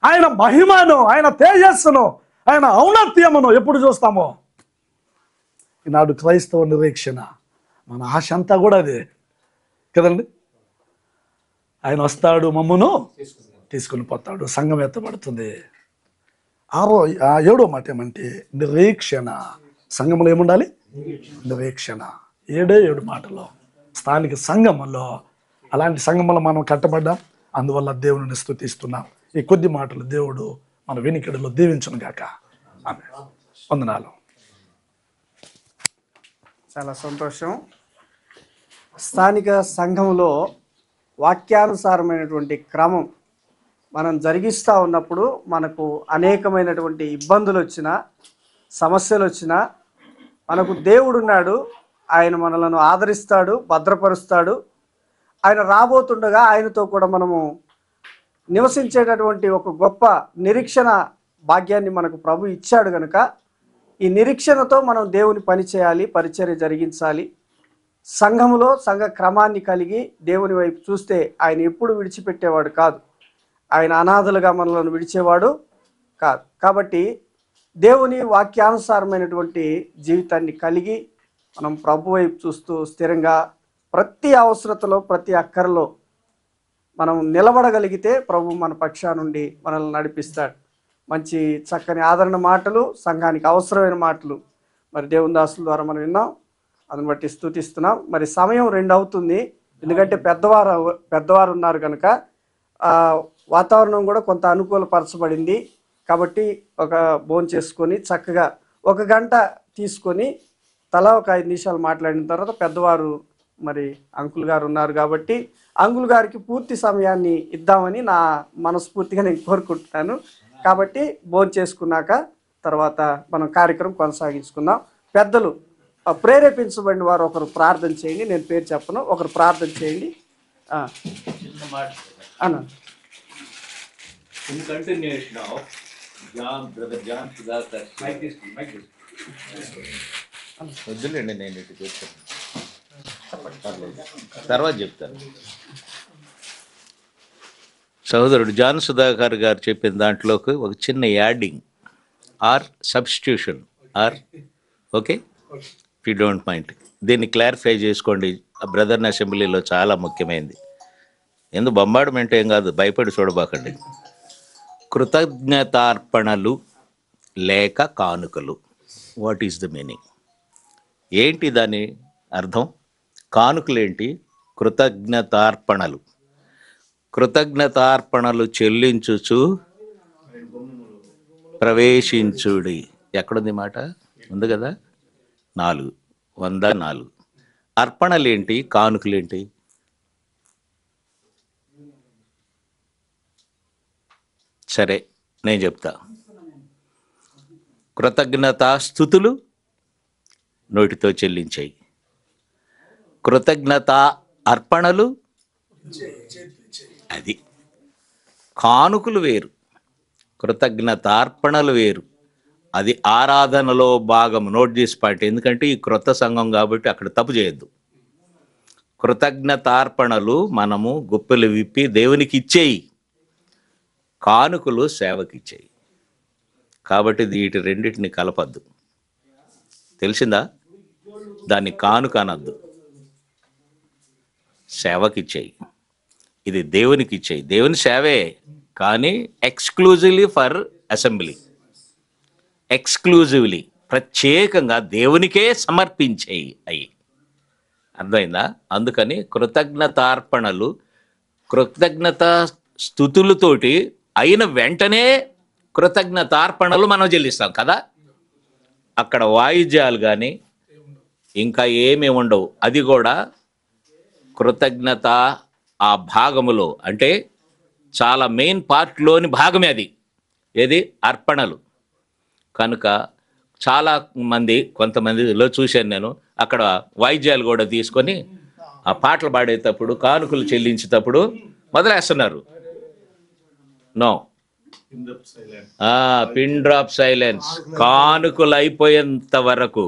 ఆయన మహిమను, ఆయన తేజస్సును, ఆయన ఔన్నత్యమును ఎప్పుడు చూస్తామో. ఈనాడు క్రైస్తవ నిరీక్షణ, మన ఆశ అంతా కూడా అదే కదండి. ఆయన వస్తాడు, మమ్మను తీసుకుని పోతాడు, సంఘం ఎత్తబడుతుంది. 7వ మాట ఏమంటే నిరీక్షణ. సంఘంలో ఏముండాలి? నిరీక్షణ. 7 మాటలో స్థానిక సంఘములో, అలాంటి సంఘంలో మనం కట్టబడ్డాం. అందువల్ల దేవుని స్తుతిస్తున్నాం. ఈ కొద్ది మాటలు దేవుడు మన వినికిడిలో దీవించును గాక. ఆమేన్. వందనాలు. చాలా సంతోషం. స్థానిక సంఘంలో వాక్యానుసారమైనటువంటి క్రమం మనం జరిగిస్తూ ఉన్నప్పుడు మనకు అనేకమైనటువంటి ఇబ్బందులు వచ్చినా, సమస్యలు వచ్చినా, మనకు దేవుడున్నాడు, ఆయన మనలను ఆదరిస్తాడు, భద్రపరుస్తాడు. ఆయన రాబోతుండగా ఆయనతో కూడా మనము నివసించేటటువంటి ఒక గొప్ప నిరీక్షణ భాగ్యాన్ని మనకు ప్రభు ఇచ్చాడు కనుక, ఈ నిరీక్షణతో మనం దేవుని పని చేయాలి, పరిచర్య జరిగించాలి. సంఘములో సంఘ క్రమాన్ని కలిగి దేవుని వైపు చూస్తే ఆయన ఎప్పుడు విడిచిపెట్టేవాడు కాదు. ఆయన అనాథలుగా మనలను విడిచేవాడు కాదు. కాబట్టి దేవుని వాక్యానుసారమైనటువంటి జీవితాన్ని కలిగి మనం ప్రభు వైపు చూస్తూ స్థిరంగా ప్రతి అవసరతలో, ప్రతి అక్కరలో మనం నిలబడగలిగితే ప్రభు మన పక్షా నుండి మనల్ని నడిపిస్తాడు. మంచి చక్కని ఆదరణ మాటలు, సంఘానికి అవసరమైన మాటలు మరి దేవుని దాసుల ద్వారా మనం విన్నాం. అందుని బట్టి స్తుతిస్తున్నాం. మరి సమయం 2 అవుతుంది. ఎందుకంటే పెద్దవారు ఉన్నారు కనుక వాతావరణం కూడా కొంత అనుకూలపరచబడింది. కాబట్టి ఒక భోజనం చేసుకొని చక్కగా 1 గంట తీసుకొని తలా ఒక 5 నిమిషాలు మాట్లాడిన తర్వాత పెద్దవారు మరి అంకుల్ గారు ఉన్నారు కాబట్టి అంకుల్ గారికి పూర్తి సమయాన్ని ఇద్దామని నా మనస్ఫూర్తిగా నేను కోరుకుంటున్నాను. కాబట్టి భోజనం చేసుకున్నాక తర్వాత మనం కార్యక్రమం కొనసాగించుకుందాం. పెద్దలు ప్రేరేపించబడిన వారు ఒకరు ప్రార్థన చేయండి. నేను పేరు చెప్పను, ఒకరు ప్రార్థన చేయండి అన్న. In continuation of Brother John Sudhakar. వద్దులేండి, నేను ఇటు చెప్తాను, తర్వాత చెప్తాను. సహోదరుడు జాన్ సుధాకర్ గారు చెప్పిన దాంట్లోకి ఒక చిన్న adding or substitution or okay, if you don't mind దీన్ని క్లారిఫై చేసుకోండి. ఆ బ్రదర్ని అసెంబ్లీలో చాలా ముఖ్యమైనది. ఎందుకు బొంబార్డ్మెంట్ ఏం కాదు, భయపడి చూడబాకండి. కృతజ్ఞతార్పణలు లేక కానుకలు, వాట్ ఈస్ ద మీనింగ్? ఏంటి దాని అర్థం? కానుకలేంటి? కృతజ్ఞతార్పణలు. కృతజ్ఞతార్పణలు చెల్లించుచు ప్రవేశించుడి. ఎక్కడుంది మాట? ఉంది కదా, 404. అర్పణలేంటి? కానుకలేంటి? సరే నేను చెప్తా. కృతజ్ఞతాస్తుతులు నోటితో చెల్లించాయి, కృతజ్ఞత అర్పణలు అది. కానుకలు వేరు, కృతజ్ఞతార్పణలు వేరు. అది ఆరాధనలో భాగం. నోట్ చేసి పాయింట్. ఎందుకంటే ఈ క్రొత్త సంఘం కాబట్టి అక్కడ తప్పు చేయొద్దు. కృతజ్ఞతార్పణలు మనము గుప్పెలు విప్పి దేవునికి ఇచ్చేయి, కానుకలు సేవకి ఇచ్చేయి. కాబట్టి వీటి రెండింటిని కలపద్దు, తెలిసిందా? దాన్ని కానుక అనద్దు, సేవకి ఇచ్చేయి. ఇది దేవునికి ఇచ్చేయి. దేవుని సేవే, కానీ ఎక్స్క్లూజివ్లీ ఫర్ అసెంబ్లీ, ఎక్స్క్లూజివ్లీ ప్రత్యేకంగా దేవునికే సమర్పించేయి అయి. అర్థమైందా? అందుకని కృతజ్ఞతార్పణలు, కృతజ్ఞత స్తుతులతోటి అయిన వెంటనే కృతజ్ఞతార్పణలు మనం చెల్లిస్తాం కదా. అక్కడ వాయిద్యాలు కానీ ఇంకా ఏమీ ఉండవు. అది కూడా కృతజ్ఞత ఆ భాగములో, అంటే చాలా మెయిన్ పార్ట్లోని భాగమే అది. ఏది? అర్పణలు. కనుక చాలా మంది, కొంతమందిలో చూశాను నేను, అక్కడ వాయిద్యాలు కూడా తీసుకొని ఆ పాటలు పాడేటప్పుడు, కానుకలు చెల్లించేటప్పుడు మొదలేస్తున్నారు. No, pin drop silence. కానుకలు అయిపోయేంత వరకు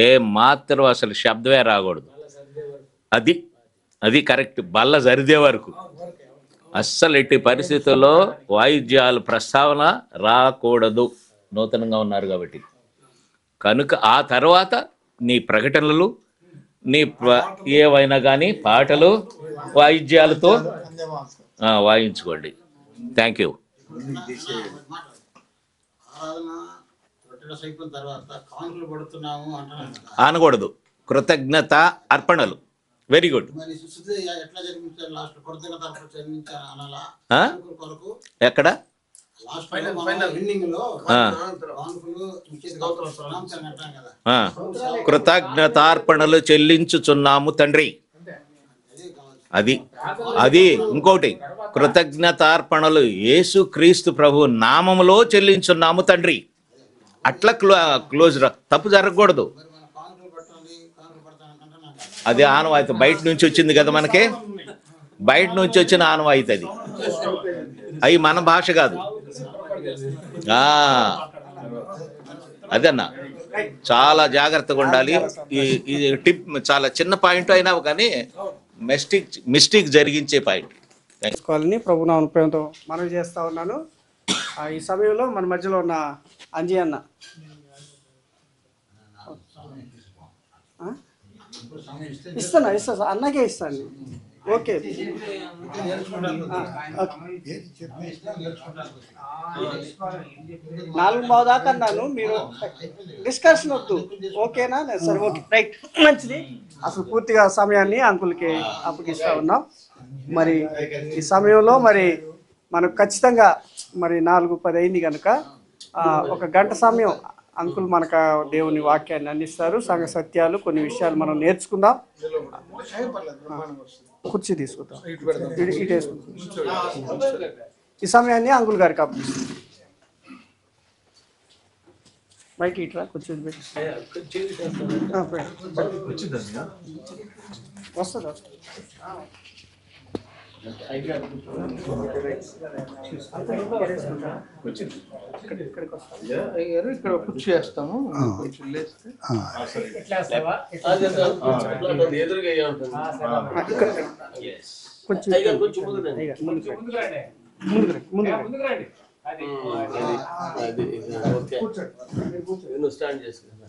ఏ మాత్రం అసలు శబ్దమే రాకూడదు. అది కరెక్ట్. బల్ల జరిదే వరకు అస్సలు ఎట్టి పరిస్థితుల్లో వాయిద్యాలు ప్రస్తావన రాకూడదు. నూతనంగా ఉన్నారు కాబట్టి. కనుక ఆ తర్వాత నీ ప్రకటనలు, నీ ఏవైనా కానీ పాటలు వాయిద్యాలతో వాయించుకోండి. Thank you. అనకూడదు. కృతజ్ఞత అర్పణలు. Very good. ఎక్కడ? కృతజ్ఞతార్పణలు చెల్లించుచున్నాము తండ్రి. అది ఇంకోటి, కృతజ్ఞతార్పణలు యేసుక్రీస్తు ప్రభు నామములో చెల్లించున్నాము తండ్రి. అట్లా క్లోజ్. తప్పు జరగకూడదు. అది ఆనవాయితీ బయట నుంచి వచ్చింది కదా మనకి. బయట నుంచి వచ్చిన ఆనవాయితీ అది. అవి మన భాష కాదు. అదన్నా చాలా జాగ్రత్తగా ఉండాలి. ఈ టిప్ చాలా చిన్న పాయింట్ అయినా కానీ మిస్టేక్ జరిగించే పాయింట్. తీసుకోవాలని ప్రభు నా ప్రేమతో మనవి చేస్తా ఉన్నాను. ఈ సమయంలో మన మధ్యలో ఉన్న అంజీ అన్న ఇస్తాను అన్నకే ఇస్తాను. ఓకే, 4:15 దాకా అన్నాను. మీరు డిస్కషన్ వద్దు, ఓకేనా? సరే, ఓకే, రైట్, మంచిది. అసలు పూర్తిగా సమయాన్ని అంకుల్కి అప్పగిస్తా ఉన్నాం. మరి ఈ సమయంలో మరి మనకు ఖచ్చితంగా మరి 4:10 అయింది కనుక 1 గంట సమయం అంకుల్ మనకు దేవుని వాక్యాన్ని అందిస్తారు. సంఘ సత్యాలు, కొన్ని విషయాలు మనం నేర్చుకుందాం. కుర్చీ తీసుకుందాం, ఇటు వేసుకుందాం. ఈ సమయాన్ని అంకుల్ గారికి అప్పగిస్తాం. బయట ఇట్రా, కూర్చొని పెట్టి వస్తుంది. ఇక్కడ కుర్చీ వేస్తాము. స్టాండ్ చేసుకున్నా.